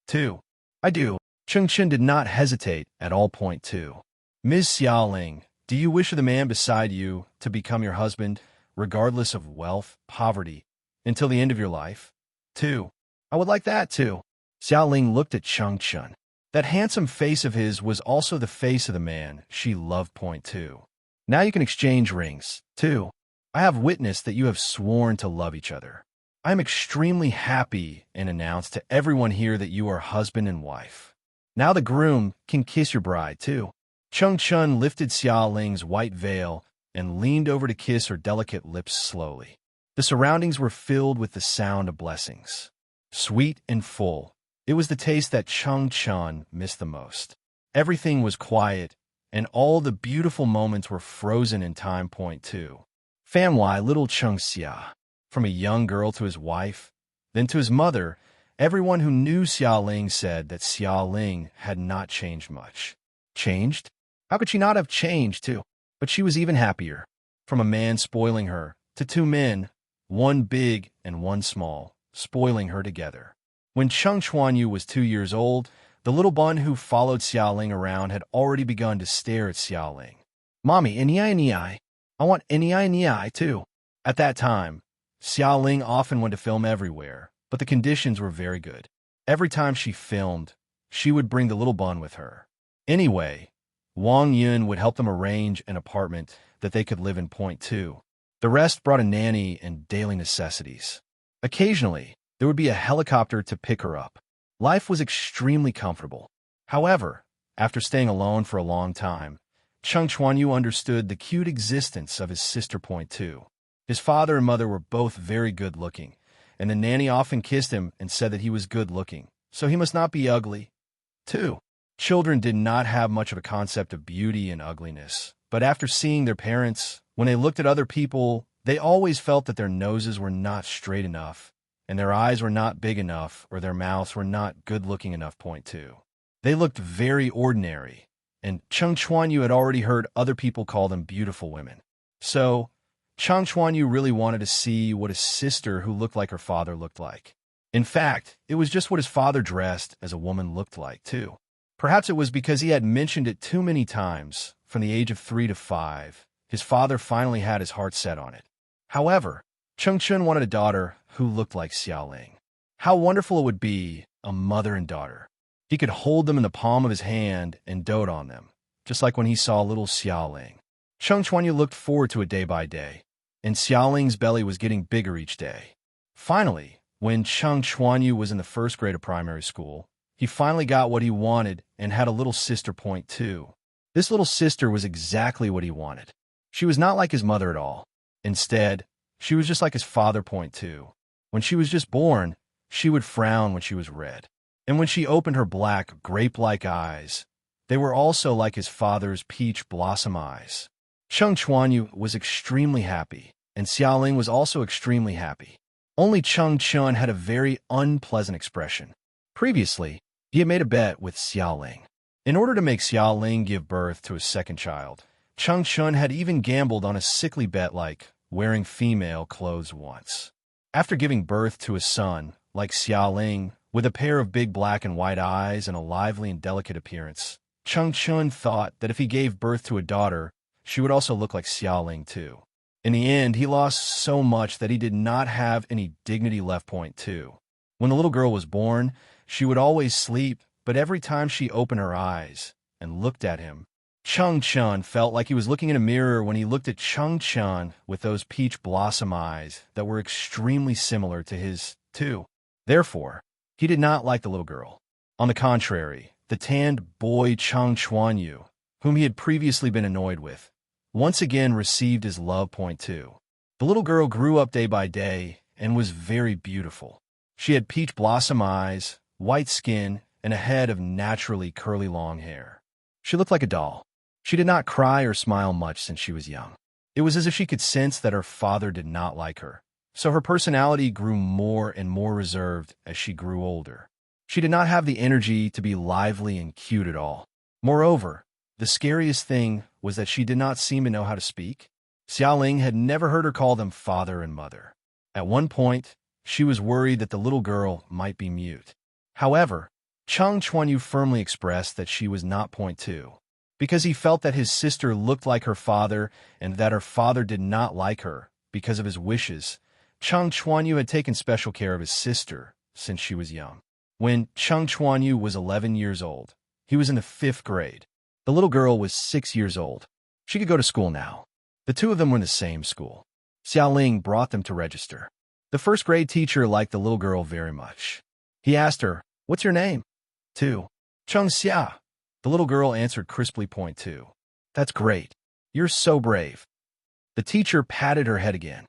2. I do. Changchun did not hesitate at all. Point two. Ms. Xiaoling, do you wish for the man beside you to become your husband, regardless of wealth, poverty, until the end of your life? 2. I would like that too. Xiaoling looked at Changchun. That handsome face of his was also the face of the man she loved. Point two. Now you can exchange rings. 2. I have witnessed that you have sworn to love each other. I am extremely happy and announce to everyone here that you are husband and wife. Now the groom can kiss your bride, too. Changchun lifted Xiaoling's white veil and leaned over to kiss her delicate lips slowly. The surroundings were filled with the sound of blessings. Sweet and full, it was the taste that Changchun missed the most. Everything was quiet, and all the beautiful moments were frozen in time. Point two. Family little Changxia, from a young girl to his wife, then to his mother, everyone who knew Xiaoling said that Xiaoling had not changed much. Changed? How could she not have changed, too? But she was even happier. From a man spoiling her, to two men, one big and one small, spoiling her together. When Cheng Chuanyu was 2 years old, the little bun who followed Xiaoling around had already begun to stare at Xiaoling. Mommy, Ni. I want Ni too. At that time, Xiaoling often went to film everywhere, but the conditions were very good. Every time she filmed, she would bring the little bun with her. Anyway, Wang Yun would help them arrange an apartment that they could live in. Point two. The rest brought a nanny and daily necessities. Occasionally, there would be a helicopter to pick her up. Life was extremely comfortable. However, after staying alone for a long time, Cheng Chuanyu understood the cute existence of his sister. Point two. His father and mother were both very good-looking, and the nanny often kissed him and said that he was good-looking, so he must not be ugly. 2. Children did not have much of a concept of beauty and ugliness, but after seeing their parents, when they looked at other people, they always felt that their noses were not straight enough, and their eyes were not big enough, or their mouths were not good-looking enough. Point two. They looked very ordinary, and Cheng Chuanyu had already heard other people call them beautiful women. So, Chang Chuanyu really wanted to see what his sister who looked like her father looked like. In fact, it was just what his father dressed as a woman looked like, too. Perhaps it was because he had mentioned it too many times. From the age of 3 to 5, his father finally had his heart set on it. However, Cheng Chun wanted a daughter who looked like Xiaoling. How wonderful it would be, a mother and daughter. He could hold them in the palm of his hand and dote on them, just like when he saw little Xiaoling. Cheng Chuanyu looked forward to it day by day, and Xiaoling's belly was getting bigger each day. Finally, when Cheng Chuanyu was in the first grade of primary school, he finally got what he wanted and had a little sister point too. This little sister was exactly what he wanted. She was not like his mother at all. Instead, she was just like his father point too. When she was just born, she would frown when she was red. And when she opened her black, grape-like eyes, they were also like his father's peach blossom eyes. Cheng Chuanyu was extremely happy, and Xiaoling was also extremely happy. Only Cheng Chun had a very unpleasant expression. Previously, he had made a bet with Xiaoling. In order to make Xiaoling give birth to his second child, Cheng Chun had even gambled on a sickly bet like wearing female clothes once. After giving birth to a son, like Xiaoling, with a pair of big black and white eyes and a lively and delicate appearance, Cheng Chun thought that if he gave birth to a daughter, she would also look like Xiaoling too. In the end, he lost so much that he did not have any dignity left point too. When the little girl was born, she would always sleep, but every time she opened her eyes and looked at him, Cheng Chun felt like he was looking in a mirror when he looked at Cheng Chun with those peach blossom eyes that were extremely similar to his too. Therefore, he did not like the little girl. On the contrary, the tanned boy Cheng Chuanyu, whom he had previously been annoyed with, once again received his love point too. The little girl grew up day by day and was very beautiful. She had peach blossom eyes, white skin, and a head of naturally curly long hair. She looked like a doll. She did not cry or smile much since she was young. It was as if she could sense that her father did not like her, so her personality grew more and more reserved as she grew older. She did not have the energy to be lively and cute at all. Moreover, the scariest thing was that she did not seem to know how to speak. Xiaoling had never heard her call them father and mother. At one point, she was worried that the little girl might be mute. However, Cheng Chuanyu firmly expressed that she was not point two, because he felt that his sister looked like her father and that her father did not like her because of his wishes. Cheng Chuanyu had taken special care of his sister since she was young. When Cheng Chuanyu was 11 years old, he was in the 5th grade. The little girl was 6 years old. She could go to school now. The two of them were in the same school. Xiaoling brought them to register. The first grade teacher liked the little girl very much. He asked her, "What's your name?" "2. Cheng Xia." The little girl answered crisply, point 2. "That's great. You're so brave." The teacher patted her head again.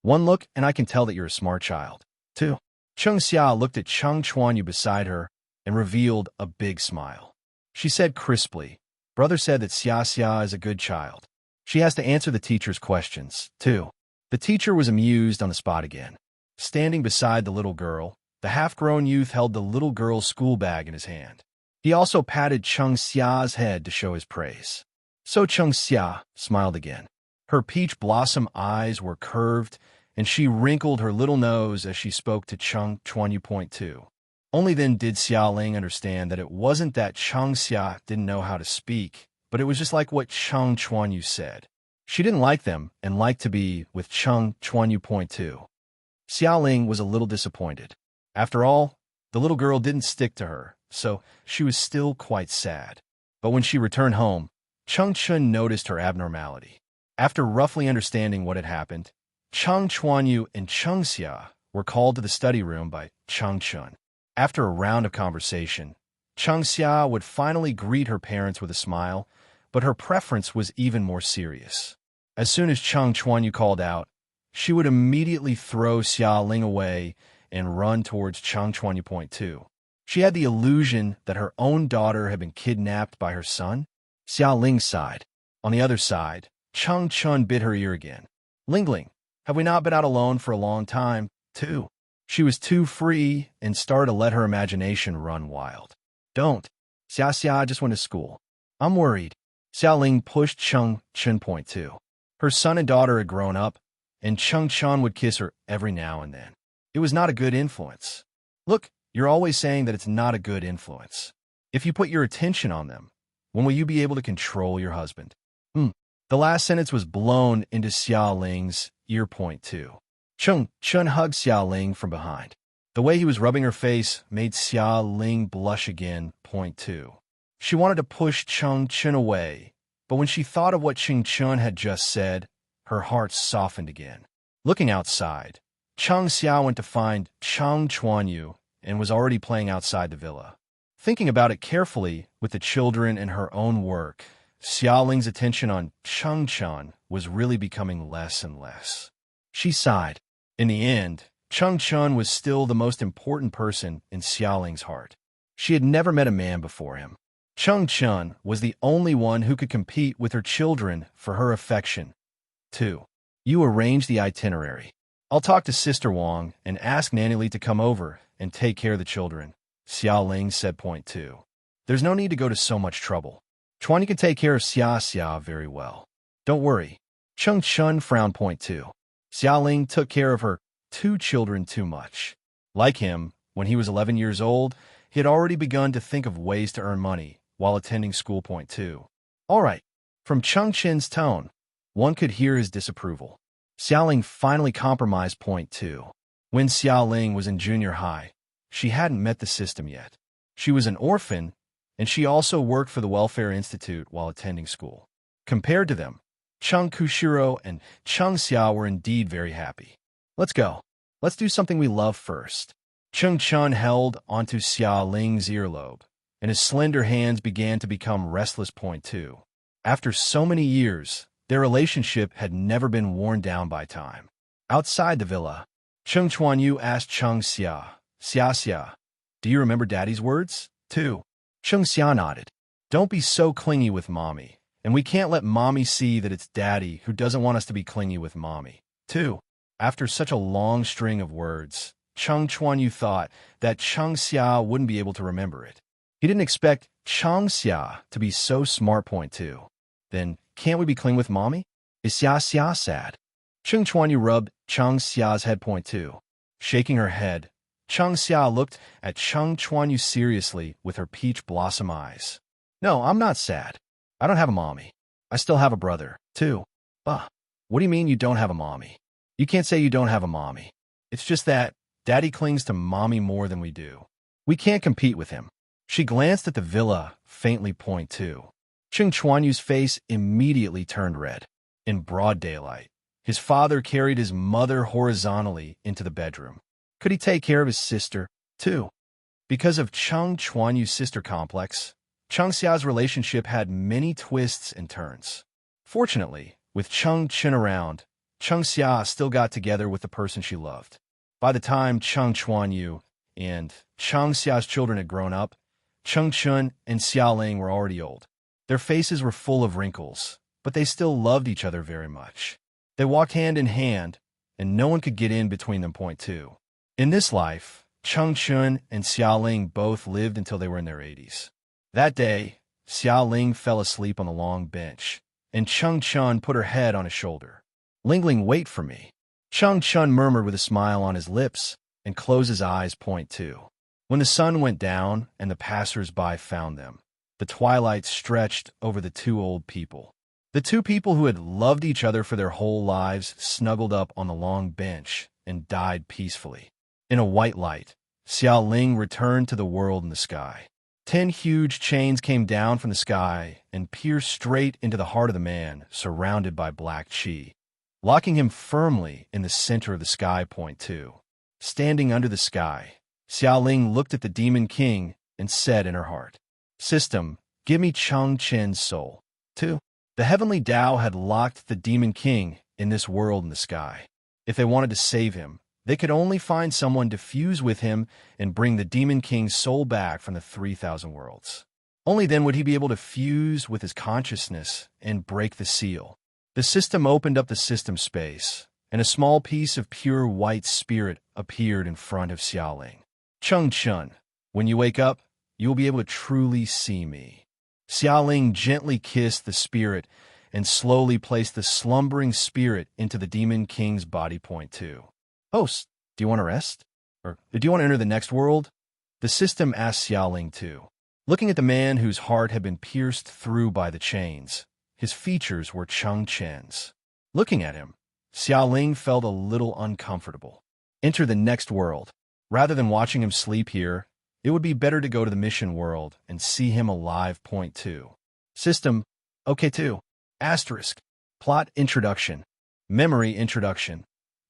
"One look and I can tell that you're a smart child." 2. Cheng Xia looked at Cheng Chuanyu beside her and revealed a big smile. She said crisply, "Brother said that Xia Xia is a good child. She has to answer the teacher's questions, too." The teacher was amused on the spot again. Standing beside the little girl, the half-grown youth held the little girl's school bag in his hand. He also patted Cheng Xia's head to show his praise. So Cheng Xia smiled again. Her peach blossom eyes were curved, and she wrinkled her little nose as she spoke to Cheng Chuanyu point 2. Only then did Xiaoling understand that it wasn't that Cheng Xia didn't know how to speak, but it was just like what Cheng Chuanyu said. She didn't like them and liked to be with Cheng Chuanyu point 2. Xiaoling was a little disappointed. After all, the little girl didn't stick to her, so she was still quite sad. But when she returned home, Cheng Chun noticed her abnormality. After roughly understanding what had happened, Cheng Chuanyu and Cheng Xia were called to the study room by Cheng Chun. After a round of conversation, Cheng Xia would finally greet her parents with a smile, but her preference was even more serious. As soon as Cheng Chuanyu called out, she would immediately throw Xiaoling away and run towards Cheng Chuanyu point 2. She had the illusion that her own daughter had been kidnapped by her son. Xiaoling sighed. On the other side, Cheng Chun bit her ear again. "Lingling, have we not been out alone for a long time, too?" She was too free and started to let her imagination run wild. "Don't. Xia Xia just went to school. I'm worried." Xiaoling pushed Cheng Chun point 2. Her son and daughter had grown up, and Chung Chun would kiss her every now and then. It was not a good influence. Look, you're always saying that it's not a good influence. If you put your attention on them, when will you be able to control your husband? The last sentence was blown into Xia Ling's ear. Point two. Chung Chun hugged Xia Ling from behind. The way he was rubbing her face made Xia Ling blush again. Point two. She wanted to push Chung Chun away, but when she thought of what Ching Chun had just said, her heart softened again. Looking outside, Chung Xiao went to find Chang Chuanyu and was already playing outside the villa. Thinking about it carefully with the children and her own work, Xia Ling's attention on Chung Chun was really becoming less and less. She sighed. In the end, Chung Chun was still the most important person in Xia Ling's heart. She had never met a man before him. Chung Chun was the only one who could compete with her children for her affection. 2. You arrange the itinerary. I'll talk to Sister Wang and ask Nanny Li to come over and take care of the children, Xia Ling said. Point 2. There's no need to go to so much trouble. Chuan can take care of Xia very well. Don't worry. Chung Chun frowned. Point 2. Xia Ling took care of her 2 children too much. Like him, when he was 11 years old, he had already begun to think of ways to earn money while attending school. Point 2. All right. From Chung Chin's tone, one could hear his disapproval. Xia Ling finally compromised. Point 2. When Xia Ling was in junior high, she hadn't met the system yet. She was an orphan, and she also worked for the Welfare Institute while attending school. Compared to them, Chung Kushiro and Chung Xiao were indeed very happy. Let's go. Let's do something we love first. Chung Chun held onto Xia Ling's earlobe, and his slender hands began to become restless. Point 2. After so many years, their relationship had never been worn down by time. Outside the villa, Chung Chuanyu asked Chung Xia, do you remember Daddy's words? 2. Chung Xia nodded. Don't be so clingy with Mommy, and we can't let Mommy see that it's Daddy who doesn't want us to be clingy with Mommy. 2. After such a long string of words, Chung Chuanyu thought that Chung Xia wouldn't be able to remember it. He didn't expect Chung Xia to be so smart. Point 2. Then, can't we be clingy with Mommy? Is Xia sad? Chung Chuanyu rubbed Chung Xia's head. Point 2. Shaking her head, Chung Xia looked at Chung Chuanyu seriously with her peach blossom eyes. No, I'm not sad. I don't have a mommy. I still have a brother, too. What do you mean you don't have a mommy? You can't say you don't have a mommy. It's just that Daddy clings to Mommy more than we do. We can't compete with him. She glanced at the villa, faintly. Point 2. Chung Chuanyu's face immediately turned red. In broad daylight, his father carried his mother horizontally into the bedroom. Could he take care of his sister, too? Because of Chung Chuanyu's sister complex, Chung Xia's relationship had many twists and turns. Fortunately, with Chung Chin around, Chung Xia still got together with the person she loved. By the time Chung Chuanyu and Chung Xia's children had grown up, Chung Chun and Xia Ling were already old. Their faces were full of wrinkles, but they still loved each other very much. They walked hand in hand, and no one could get in between them. Point 2. In this life, Chung Chun and Xia Ling both lived until they were in their 80s. That day, Xia Ling fell asleep on the long bench, and Chung Chun put her head on his shoulder. Lingling, wait for me. Chung Chun murmured with a smile on his lips and closed his eyes. Point 2. When the sun went down and the passers-by found them, the twilight stretched over the 2 old people. The 2 people who had loved each other for their whole lives snuggled up on the long bench and died peacefully. In a white light, Xia Ling returned to the world in the sky. 10 huge chains came down from the sky and pierced straight into the heart of the man surrounded by black qi, locking him firmly in the center of the sky. Point 2. Standing under the sky, Xia Ling looked at the Demon King and said in her heart, System, give me Chung Chen's soul. 2. The heavenly Tao had locked the Demon King in this world in the sky. If they wanted to save him, they could only find someone to fuse with him and bring the Demon King's soul back from the 3,000 worlds. Only then would he be able to fuse with his consciousness and break the seal. The system opened up the system space, and a small piece of pure white spirit appeared in front of Xia Ling. Chung Chun, when you wake up, you will be able to truly see me. Xia Ling gently kissed the spirit and slowly placed the slumbering spirit into the Demon King's body. Point 2. Host, do you want to rest? Or do you want to enter the next world? The system asked Xiaoling 2. Looking at the man whose heart had been pierced through by the chains, his features were Cheng Chen's. Looking at him, Xiaoling felt a little uncomfortable. Enter the next world. Rather than watching him sleep here, it would be better to go to the mission world and see him alive. Point 2. System, OK 2. Asterisk. Plot introduction. Memory introduction.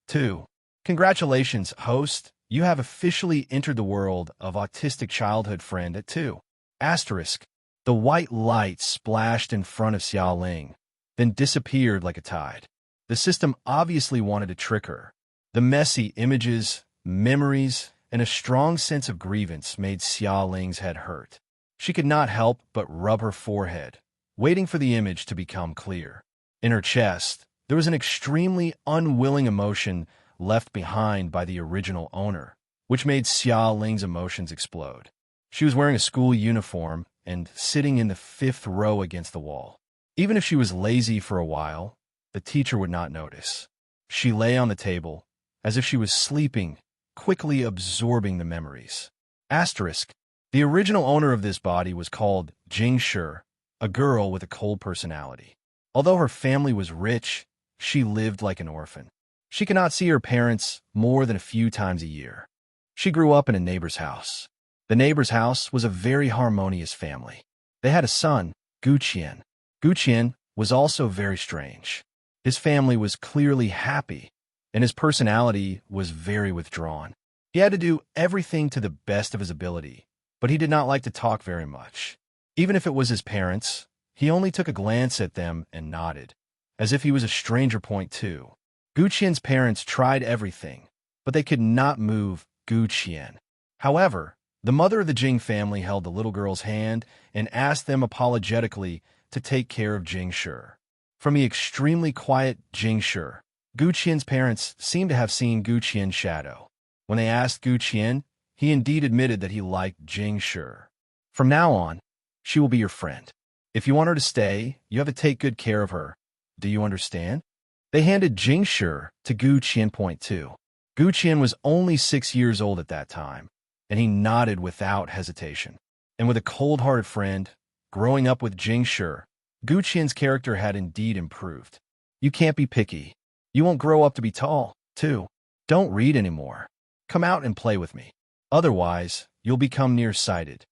2. Congratulations, host. You have officially entered the world of autistic childhood friend at 2. Asterisk. The white light splashed in front of Xiaoling, then disappeared like a tide. The system obviously wanted to trick her. The messy images, memories, and a strong sense of grievance made Xiaoling's head hurt. She could not help but rub her forehead, waiting for the image to become clear. In her chest, there was an extremely unwilling emotion left behind by the original owner, which made Xiaoling's emotions explode. She was wearing a school uniform and sitting in the 5th row against the wall. Even if she was lazy for a while, the teacher would not notice. She lay on the table, as if she was sleeping, quickly absorbing the memories. Asterisk. The original owner of this body was called Jingshi, a girl with a cold personality. Although her family was rich, she lived like an orphan. She could not see her parents more than a few times a year. She grew up in a neighbor's house. The neighbor's house was a very harmonious family. They had a son, Gu Qian. Gu Qian was also very strange. His family was clearly happy, and his personality was very withdrawn. He had to do everything to the best of his ability, but he did not like to talk very much. Even if it was his parents, he only took a glance at them and nodded, as if he was a stranger. Point 2. Gu Qian's parents tried everything, but they could not move Gu Qian. However, the mother of the Jing family held the little girl's hand and asked them apologetically to take care of Jingshi. From the extremely quiet Jingshi, Gu Qian's parents seemed to have seen Gu Qian's shadow. When they asked Gu Qian, he indeed admitted that he liked Jingshi. From now on, she will be your friend. If you want her to stay, you have to take good care of her. Do you understand? They handed Jingshi to Gu Qian. Point 2. Gu Qian was only 6 years old at that time, and he nodded without hesitation. And with a cold-hearted friend, growing up with Jingshi, Gu Qian's character had indeed improved. You can't be picky. You won't grow up to be tall, too. Don't read anymore. Come out and play with me. Otherwise, you'll become nearsighted.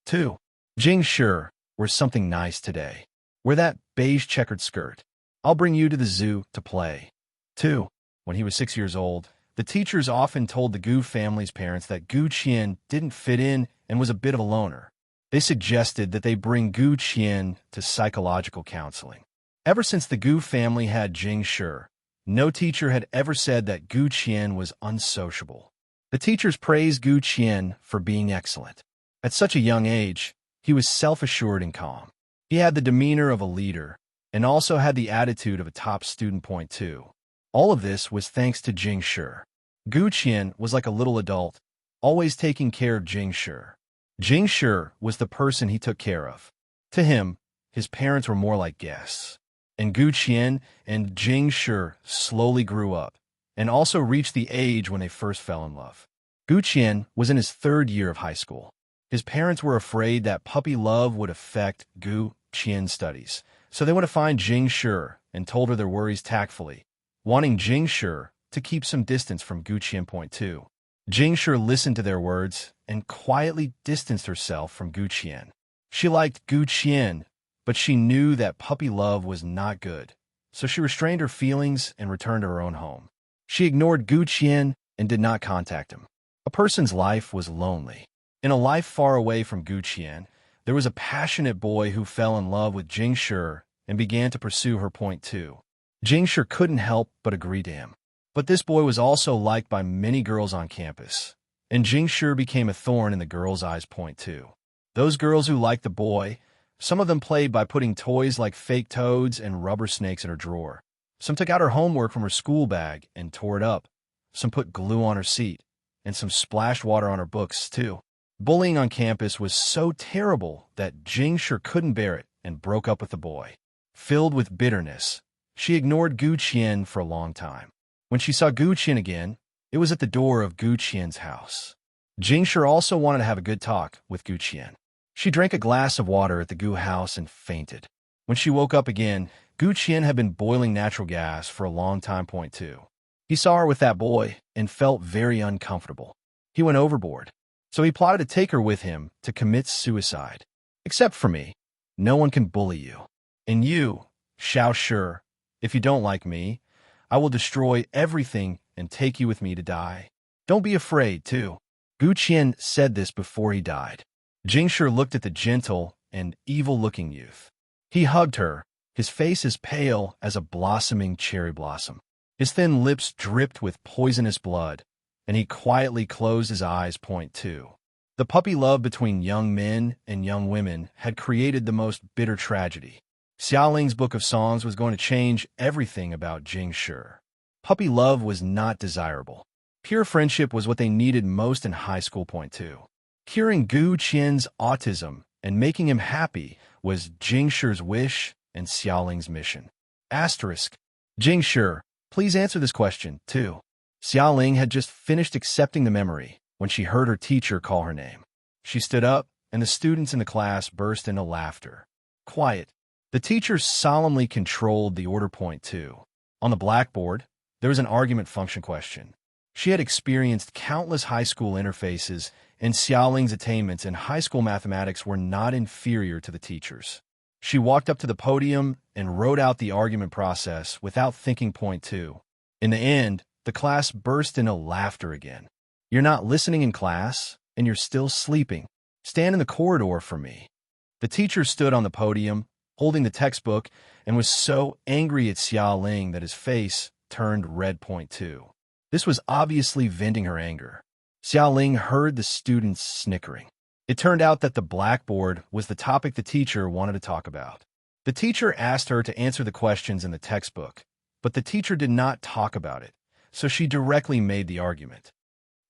2. Jingshi, wear something nice today. Wear that beige checkered skirt. I'll bring you to the zoo to play. 2. When he was 6 years old, the teachers often told the Gu family's parents that Gu Qian didn't fit in and was a bit of a loner. They suggested that they bring Gu Qian to psychological counseling. Ever since the Gu family had Jingshi, no teacher had ever said that Gu Qian was unsociable. The teachers praised Gu Qian for being excellent. At such a young age, he was self-assured and calm. He had the demeanor of a leader and also had the attitude of a top student. Point 2. All of this was thanks to Jingshi. Gu Qian was like a little adult, always taking care of Jingshi. Jingshi was the person he took care of. To him, his parents were more like guests. And Gu Qian and Jingshi slowly grew up, and also reached the age when they first fell in love. Gu Qian was in his 3rd year of high school. His parents were afraid that puppy love would affect Gu Qian's studies, so they went to find Jingshi and told her their worries tactfully, wanting Jingshi to keep some distance from Gu Qian. Point 2. Jingshi listened to their words and quietly distanced herself from Gu Qian. She liked Gu Qian, but she knew that puppy love was not good, so she restrained her feelings and returned to her own home. She ignored Gu Qian and did not contact him. A person's life was lonely. In a life far away from Gu Qian, there was a passionate boy who fell in love with Jingshi and began to pursue her. Point 2. Jingshi couldn't help but agree to him. But this boy was also liked by many girls on campus, and Jingshi became a thorn in the girls' eyes. Point 2. Those girls who liked the boy, some of them played by putting toys like fake toads and rubber snakes in her drawer. Some took out her homework from her school bag and tore it up. Some put glue on her seat, and some splashed water on her books, too. Bullying on campus was so terrible that Jingshi couldn't bear it and broke up with the boy. Filled with bitterness, she ignored Gu Qian for a long time. When she saw Gu Qian again, it was at the door of Gu Qian's house. Jingshi also wanted to have a good talk with Gu Qian. She drank a glass of water at the Gu house and fainted. When she woke up again, Gu Qian had been boiling natural gas for a long time. Point two. He saw her with that boy and felt very uncomfortable. He went overboard, so he plotted to take her with him to commit suicide. Except for me, no one can bully you. And you, Xiao Shi, if you don't like me, I will destroy everything and take you with me to die. Don't be afraid, too. Gu Qian said this before he died. Jingshi looked at the gentle and evil-looking youth. He hugged her, his face as pale as a blossoming cherry blossom. His thin lips dripped with poisonous blood, and he quietly closed his eyes. Point two. The puppy love between young men and young women had created the most bitter tragedy. Xiaoling's book of songs was going to change everything about Jingshi. Puppy love was not desirable. Pure friendship was what they needed most in high school. Point two. Curing Gu Qian's autism and making him happy was Jingshi's wish and Xiaoling's mission. Asterisk. Jingshi, please answer this question, too. Xiaoling had just finished accepting the memory when she heard her teacher call her name. She stood up, and the students in the class burst into laughter. Quiet. The teacher solemnly controlled the order. Point two. On the blackboard, there was an argument function question. She had experienced countless high school interfaces, and Xiaoling's attainments in high school mathematics were not inferior to the teacher's. She walked up to the podium and wrote out the argument process without thinking. Point two. In the end, the class burst into laughter again. You're not listening in class, and you're still sleeping. Stand in the corridor for me. The teacher stood on the podium, holding the textbook, and was so angry at Xiaoling that his face turned red. Point two. This was obviously venting her anger. Xiaoling heard the students snickering. It turned out that the blackboard was the topic the teacher wanted to talk about. The teacher asked her to answer the questions in the textbook, but the teacher did not talk about it, so she directly made the argument.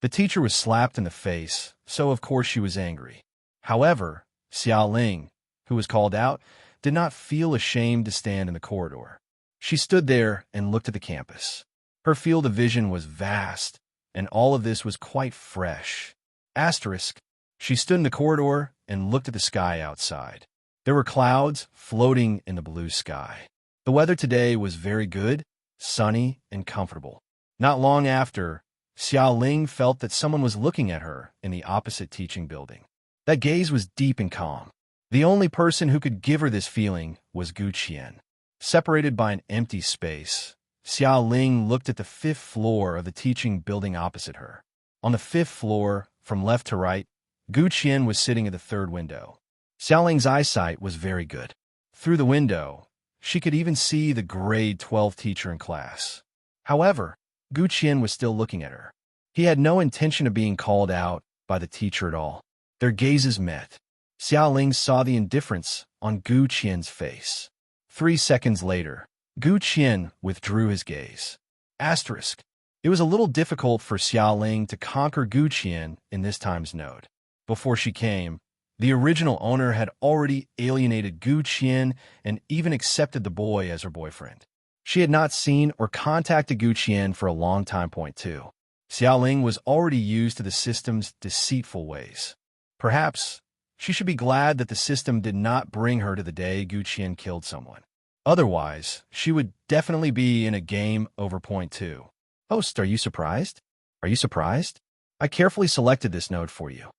The teacher was slapped in the face, so of course she was angry. However, Xiaoling, who was called out, did not feel ashamed to stand in the corridor. She stood there and looked at the campus. Her field of vision was vast, and all of this was quite fresh. Asterisk. She stood in the corridor and looked at the sky outside. There were clouds floating in the blue sky. The weather today was very good, sunny, and comfortable. Not long after, Xiaoling felt that someone was looking at her in the opposite teaching building. That gaze was deep and calm. The only person who could give her this feeling was Gu Qian. Separated by an empty space, Xiaoling looked at the 5th floor of the teaching building opposite her. On the 5th floor, from left to right, Gu Qian was sitting at the 3rd window. Xiaoling's eyesight was very good. Through the window, she could even see the grade 12 teacher in class. However, Gu Qian was still looking at her. He had no intention of being called out by the teacher at all. Their gazes met. Xiaoling saw the indifference on Gu Qian's face. 3 seconds later, Gu Qian withdrew his gaze. Asterisk. It was a little difficult for Xiaoling to conquer Gu Qian in this time's node. Before she came, the original owner had already alienated Gu Qian and even accepted the boy as her boyfriend. She had not seen or contacted Gu Qian for a long time. Point two. Xiaoling was already used to the system's deceitful ways. Perhaps she should be glad that the system did not bring her to the day Gu Qian killed someone. Otherwise, she would definitely be in a game over. Point two. Host, are you surprised? Are you surprised? I carefully selected this node for you.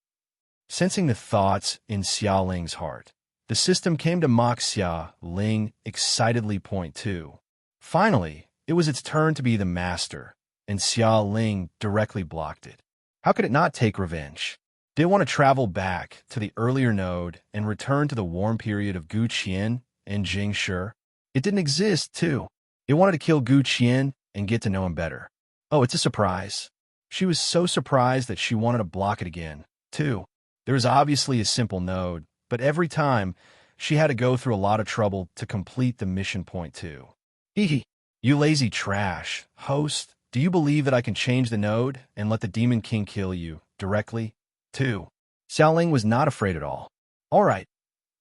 Sensing the thoughts in Xiaoling's heart, the system came to mock Xiaoling excitedly. Point two. Finally, it was its turn to be the master, and Xiaoling directly blocked it. How could it not take revenge? Did it want to travel back to the earlier node and return to the warm period of Gu Qian and Jingshi? It didn't exist, too. It wanted to kill Gu Qian and get to know him better. Oh, it's a surprise. She was so surprised that she wanted to block it again, too. There was obviously a simple node, but every time, she had to go through a lot of trouble to complete the mission. Point two. Hee. You lazy trash. Host, do you believe that I can change the node and let the Demon King kill you directly? 2. Xiaoling was not afraid at all. All right,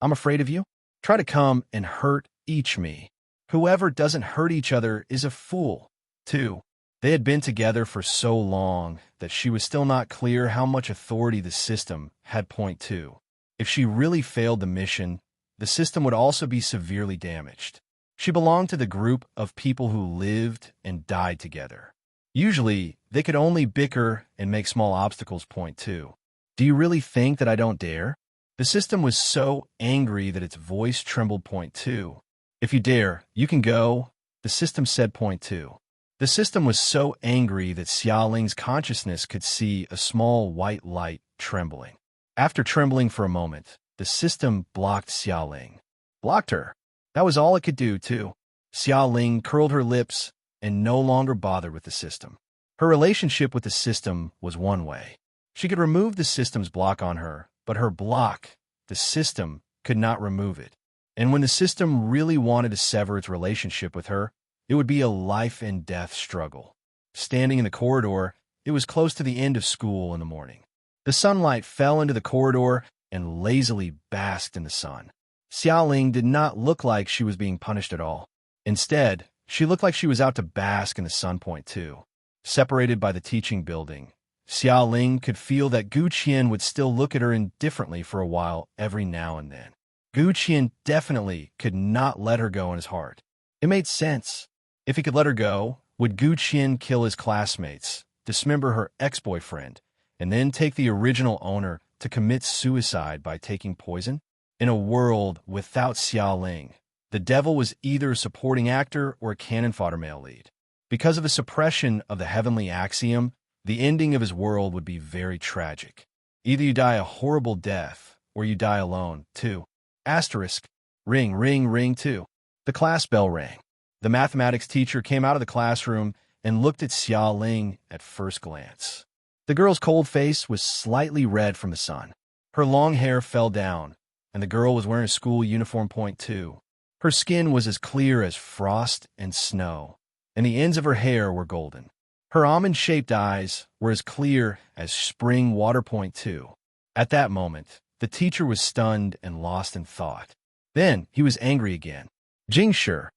I'm afraid of you. Try to come and hurt each me. Whoever doesn't hurt each other is a fool. 2. They had been together for so long that she was still not clear how much authority the system had. Point 2. If she really failed the mission, the system would also be severely damaged. She belonged to the group of people who lived and died together. Usually, they could only bicker and make small obstacles. Point 2. Do you really think that I don't dare? The system was so angry that its voice trembled. Point 2. If you dare, you can go, the system said. Point 2. The system was so angry that Xiaoling's consciousness could see a small white light trembling. After trembling for a moment, the system blocked Xiaoling. Blocked her. That was all it could do, too. Xiaoling curled her lips and no longer bothered with the system. Her relationship with the system was one way. She could remove the system's block on her, but her block, the system, could not remove it. And when the system really wanted to sever its relationship with her, it would be a life-and-death struggle. Standing in the corridor, it was close to the end of school in the morning. The sunlight fell into the corridor and lazily basked in the sun. Xiaoling did not look like she was being punished at all. Instead, she looked like she was out to bask in the sun. Point 2. Separated by the teaching building, Xiaoling could feel that Gu Qian would still look at her indifferently for a while every now and then. Gu Qian definitely could not let her go in his heart. It made sense. If he could let her go, would Gu Qian kill his classmates, dismember her ex-boyfriend, and then take the original owner to commit suicide by taking poison? In a world without Xiaoling, the devil was either a supporting actor or a cannon fodder male lead. Because of the suppression of the heavenly axiom, the ending of his world would be very tragic. Either you die a horrible death, or you die alone, too. Asterisk. Ring, ring, ring, too. The class bell rang. The mathematics teacher came out of the classroom and looked at Xiaoling at first glance. The girl's cold face was slightly red from the sun. Her long hair fell down, and the girl was wearing a school uniform. Point 2. Her skin was as clear as frost and snow, and the ends of her hair were golden. Her almond-shaped eyes were as clear as spring water. Point 2. At that moment, the teacher was stunned and lost in thought. Then he was angry again. Jingshi,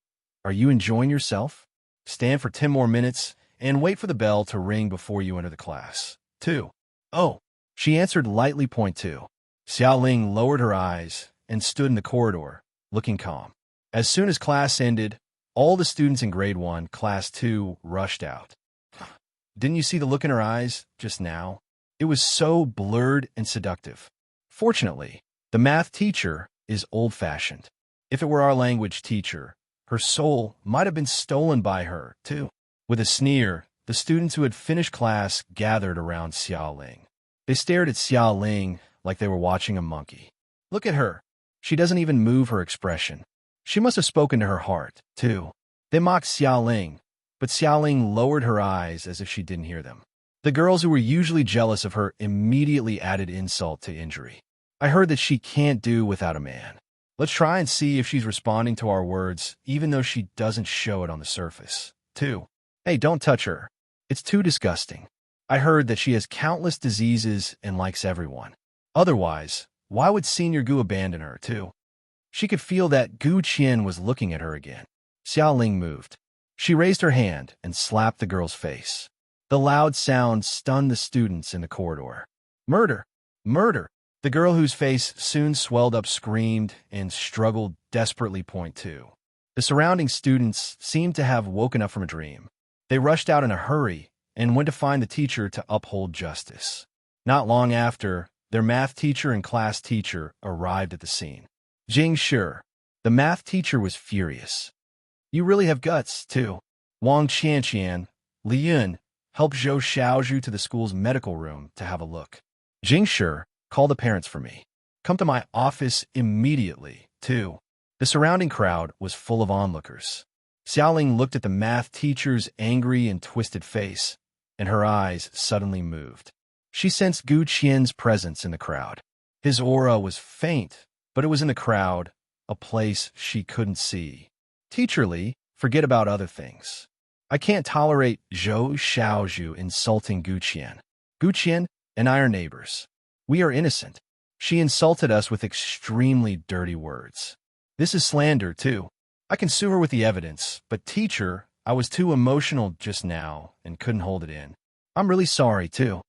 are you enjoying yourself? Stand for 10 more minutes and wait for the bell to ring before you enter the class. 2. Oh, she answered lightly. Point 2. Xiaoling lowered her eyes and stood in the corridor, looking calm. As soon as class ended, all the students in grade 1, class 2, rushed out. Didn't you see the look in her eyes just now? It was so blurred and seductive. Fortunately, the math teacher is old-fashioned. If it were our language teacher, her soul might have been stolen by her, too. With a sneer, the students who had finished class gathered around Xiaoling. They stared at Xiaoling like they were watching a monkey. Look at her. She doesn't even move her expression. She must have spoken to her heart, too. They mocked Xiaoling, but Xiaoling lowered her eyes as if she didn't hear them. The girls who were usually jealous of her immediately added insult to injury. I heard that she can't do without a man. Let's try and see if she's responding to our words, even though she doesn't show it on the surface. 2. Hey, don't touch her. It's too disgusting. I heard that she has countless diseases and likes everyone. Otherwise, why would Senior Gu abandon her, too? She could feel that Gu Qian was looking at her again. Xiaoling moved. She raised her hand and slapped the girl's face. The loud sound stunned the students in the corridor. Murder! Murder! The girl whose face soon swelled up screamed and struggled desperately. Point 2. The surrounding students seemed to have woken up from a dream. They rushed out in a hurry and went to find the teacher to uphold justice. Not long after, their math teacher and class teacher arrived at the scene. Jingshi, the math teacher, was furious. You really have guts, too. Wang Qianqian, Li Yun, help Zhou Xiaozhu to the school's medical room to have a look. Jingshi, call the parents for me. Come to my office immediately, too. The surrounding crowd was full of onlookers. Xiaoling looked at the math teacher's angry and twisted face, and her eyes suddenly moved. She sensed Gu Qian's presence in the crowd. His aura was faint, but it was in the crowd, a place she couldn't see. Teacher Li, forget about other things. I can't tolerate Zhou Xiaozhu insulting Gu Qian. Gu Qian and I are neighbors. We are innocent. She insulted us with extremely dirty words. This is slander, too. I can sue her with the evidence, but teacher, I was too emotional just now and couldn't hold it in. I'm really sorry, too.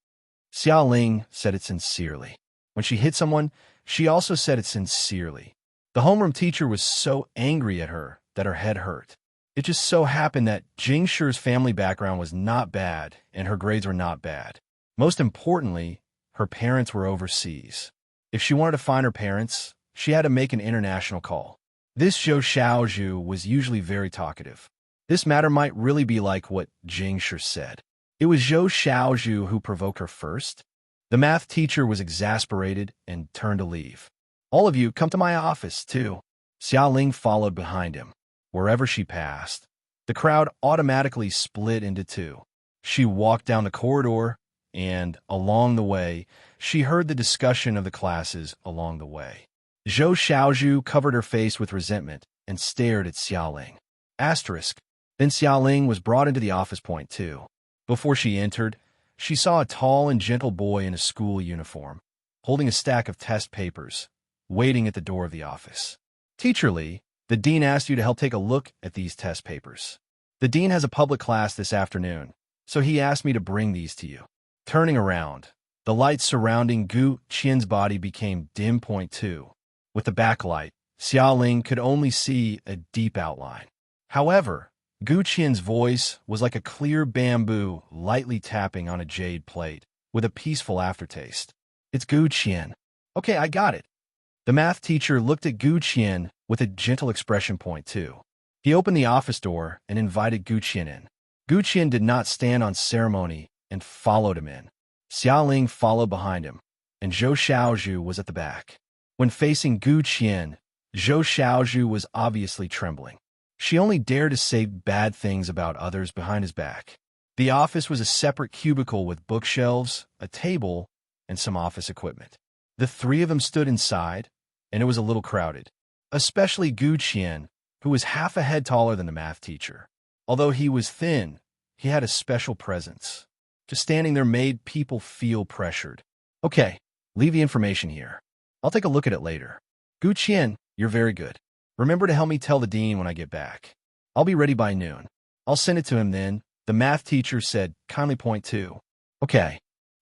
Xiao Ling said it sincerely. When she hit someone, she also said it sincerely. The homeroom teacher was so angry at her that her head hurt. It just so happened that Jing Shi's family background was not bad and her grades were not bad. Most importantly, her parents were overseas. If she wanted to find her parents, she had to make an international call. This Zhou Xiaozhu was usually very talkative. This matter might really be like what Jing Shi said. It was Zhou Xiaozhu who provoked her first. The math teacher was exasperated and turned to leave. All of you, come to my office, too. Xia Ling followed behind him. Wherever she passed, the crowd automatically split into two. She walked down the corridor, and, along the way, she heard the discussion of the classes along the way. Zhou Xiaozhu covered her face with resentment and stared at Xia Ling. Asterisk. Then Xia Ling was brought into the office point, too. Before she entered, she saw a tall and gentle boy in a school uniform, holding a stack of test papers, waiting at the door of the office. Teacher Lee, the dean asked you to help take a look at these test papers. The dean has a public class this afternoon, so he asked me to bring these to you. Turning around, the light surrounding Gu Qian's body became dim. Point 2. With the backlight, Xia Ling could only see a deep outline. However, Gu Qian's voice was like a clear bamboo lightly tapping on a jade plate, with a peaceful aftertaste. It's Gu Qian. Okay, I got it. The math teacher looked at Gu Qian with a gentle expression. Point 2. He opened the office door and invited Gu Qian in. Gu Qian did not stand on ceremony and followed him in. Xia Ling followed behind him, and Zhou Xiaozhu was at the back. When facing Gu Qian, Zhou Xiaozhu was obviously trembling. She only dared to say bad things about others behind his back. The office was a separate cubicle with bookshelves, a table, and some office equipment. The three of them stood inside, and it was a little crowded, especially Gu Qian, who was half a head taller than the math teacher. Although he was thin, he had a special presence. Just standing there made people feel pressured. Okay, leave the information here. I'll take a look at it later. Gu Qian, you're very good. Remember to help me tell the dean when I get back. I'll be ready by noon. I'll send it to him then, the math teacher said, kindly. Point 2. Okay.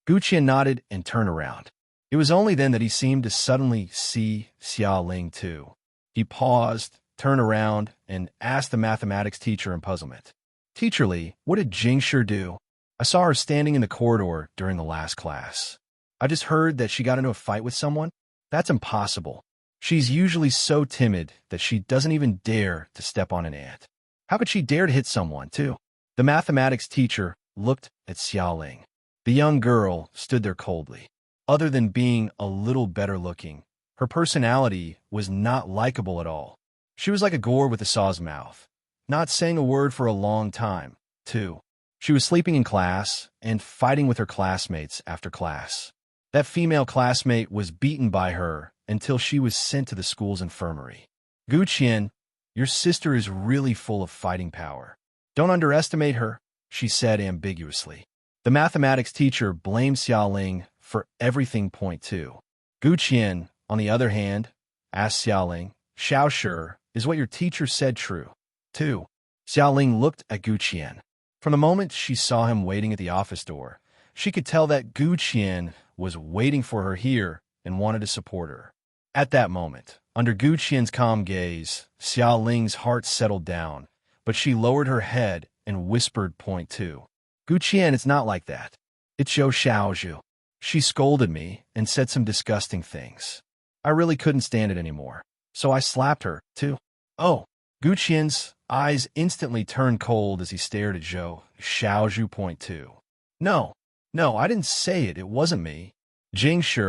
Gu Qian nodded and turned around. It was only then that he seemed to suddenly see Xia Ling too. He paused, turned around, and asked the mathematics teacher in puzzlement. Teacher Lee, what did Jing Shi do? I saw her standing in the corridor during the last class. I just heard that she got into a fight with someone. That's impossible. She's usually so timid that she doesn't even dare to step on an ant. How could she dare to hit someone, too? The mathematics teacher looked at Xia Ling. The young girl stood there coldly. Other than being a little better looking, her personality was not likable at all. She was like a gourd with a saw's mouth, not saying a word for a long time, too. She was sleeping in class and fighting with her classmates after class. That female classmate was beaten by her until she was sent to the school's infirmary. Gu Qian, your sister is really full of fighting power. Don't underestimate her, she said ambiguously. The mathematics teacher blamed Xia Ling for everything. Point 2. Gu Qian, on the other hand, asked Xia Ling, Xiao Shi, is what your teacher said true? 2. Xia Ling looked at Gu Qian. From the moment she saw him waiting at the office door, she could tell that Gu Qian was waiting for her here and wanted to support her. At that moment, under Gu Qian's calm gaze, Xia Ling's heart settled down, but she lowered her head and whispered. Point 2. Gu Qian, it's not like that. It's Zhou Xiaozhu. She scolded me and said some disgusting things. I really couldn't stand it anymore, so I slapped her, too. Oh, Gu Qian's eyes instantly turned cold as he stared at Zhou Xiaozhu. Point 2. No, I didn't say it. It wasn't me. Jing Shi,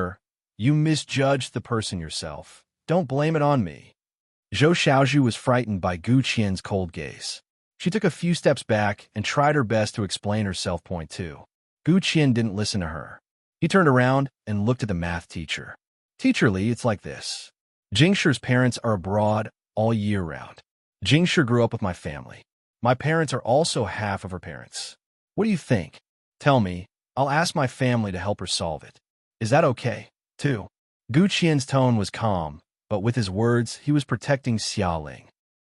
you misjudged the person yourself. Don't blame it on me. Zhou Xiaozhu was frightened by Gu Qian's cold gaze. She took a few steps back and tried her best to explain herself. Point 2. Gu Qian didn't listen to her. He turned around and looked at the math teacher. Teacher Lee, it's like this. Jing Shi's parents are abroad all year round. Jing Shi grew up with my family. My parents are also half of her parents. What do you think? Tell me. I'll ask my family to help her solve it. Is that okay? 2. Gu Qian's tone was calm, but with his words, he was protecting Xia Ling.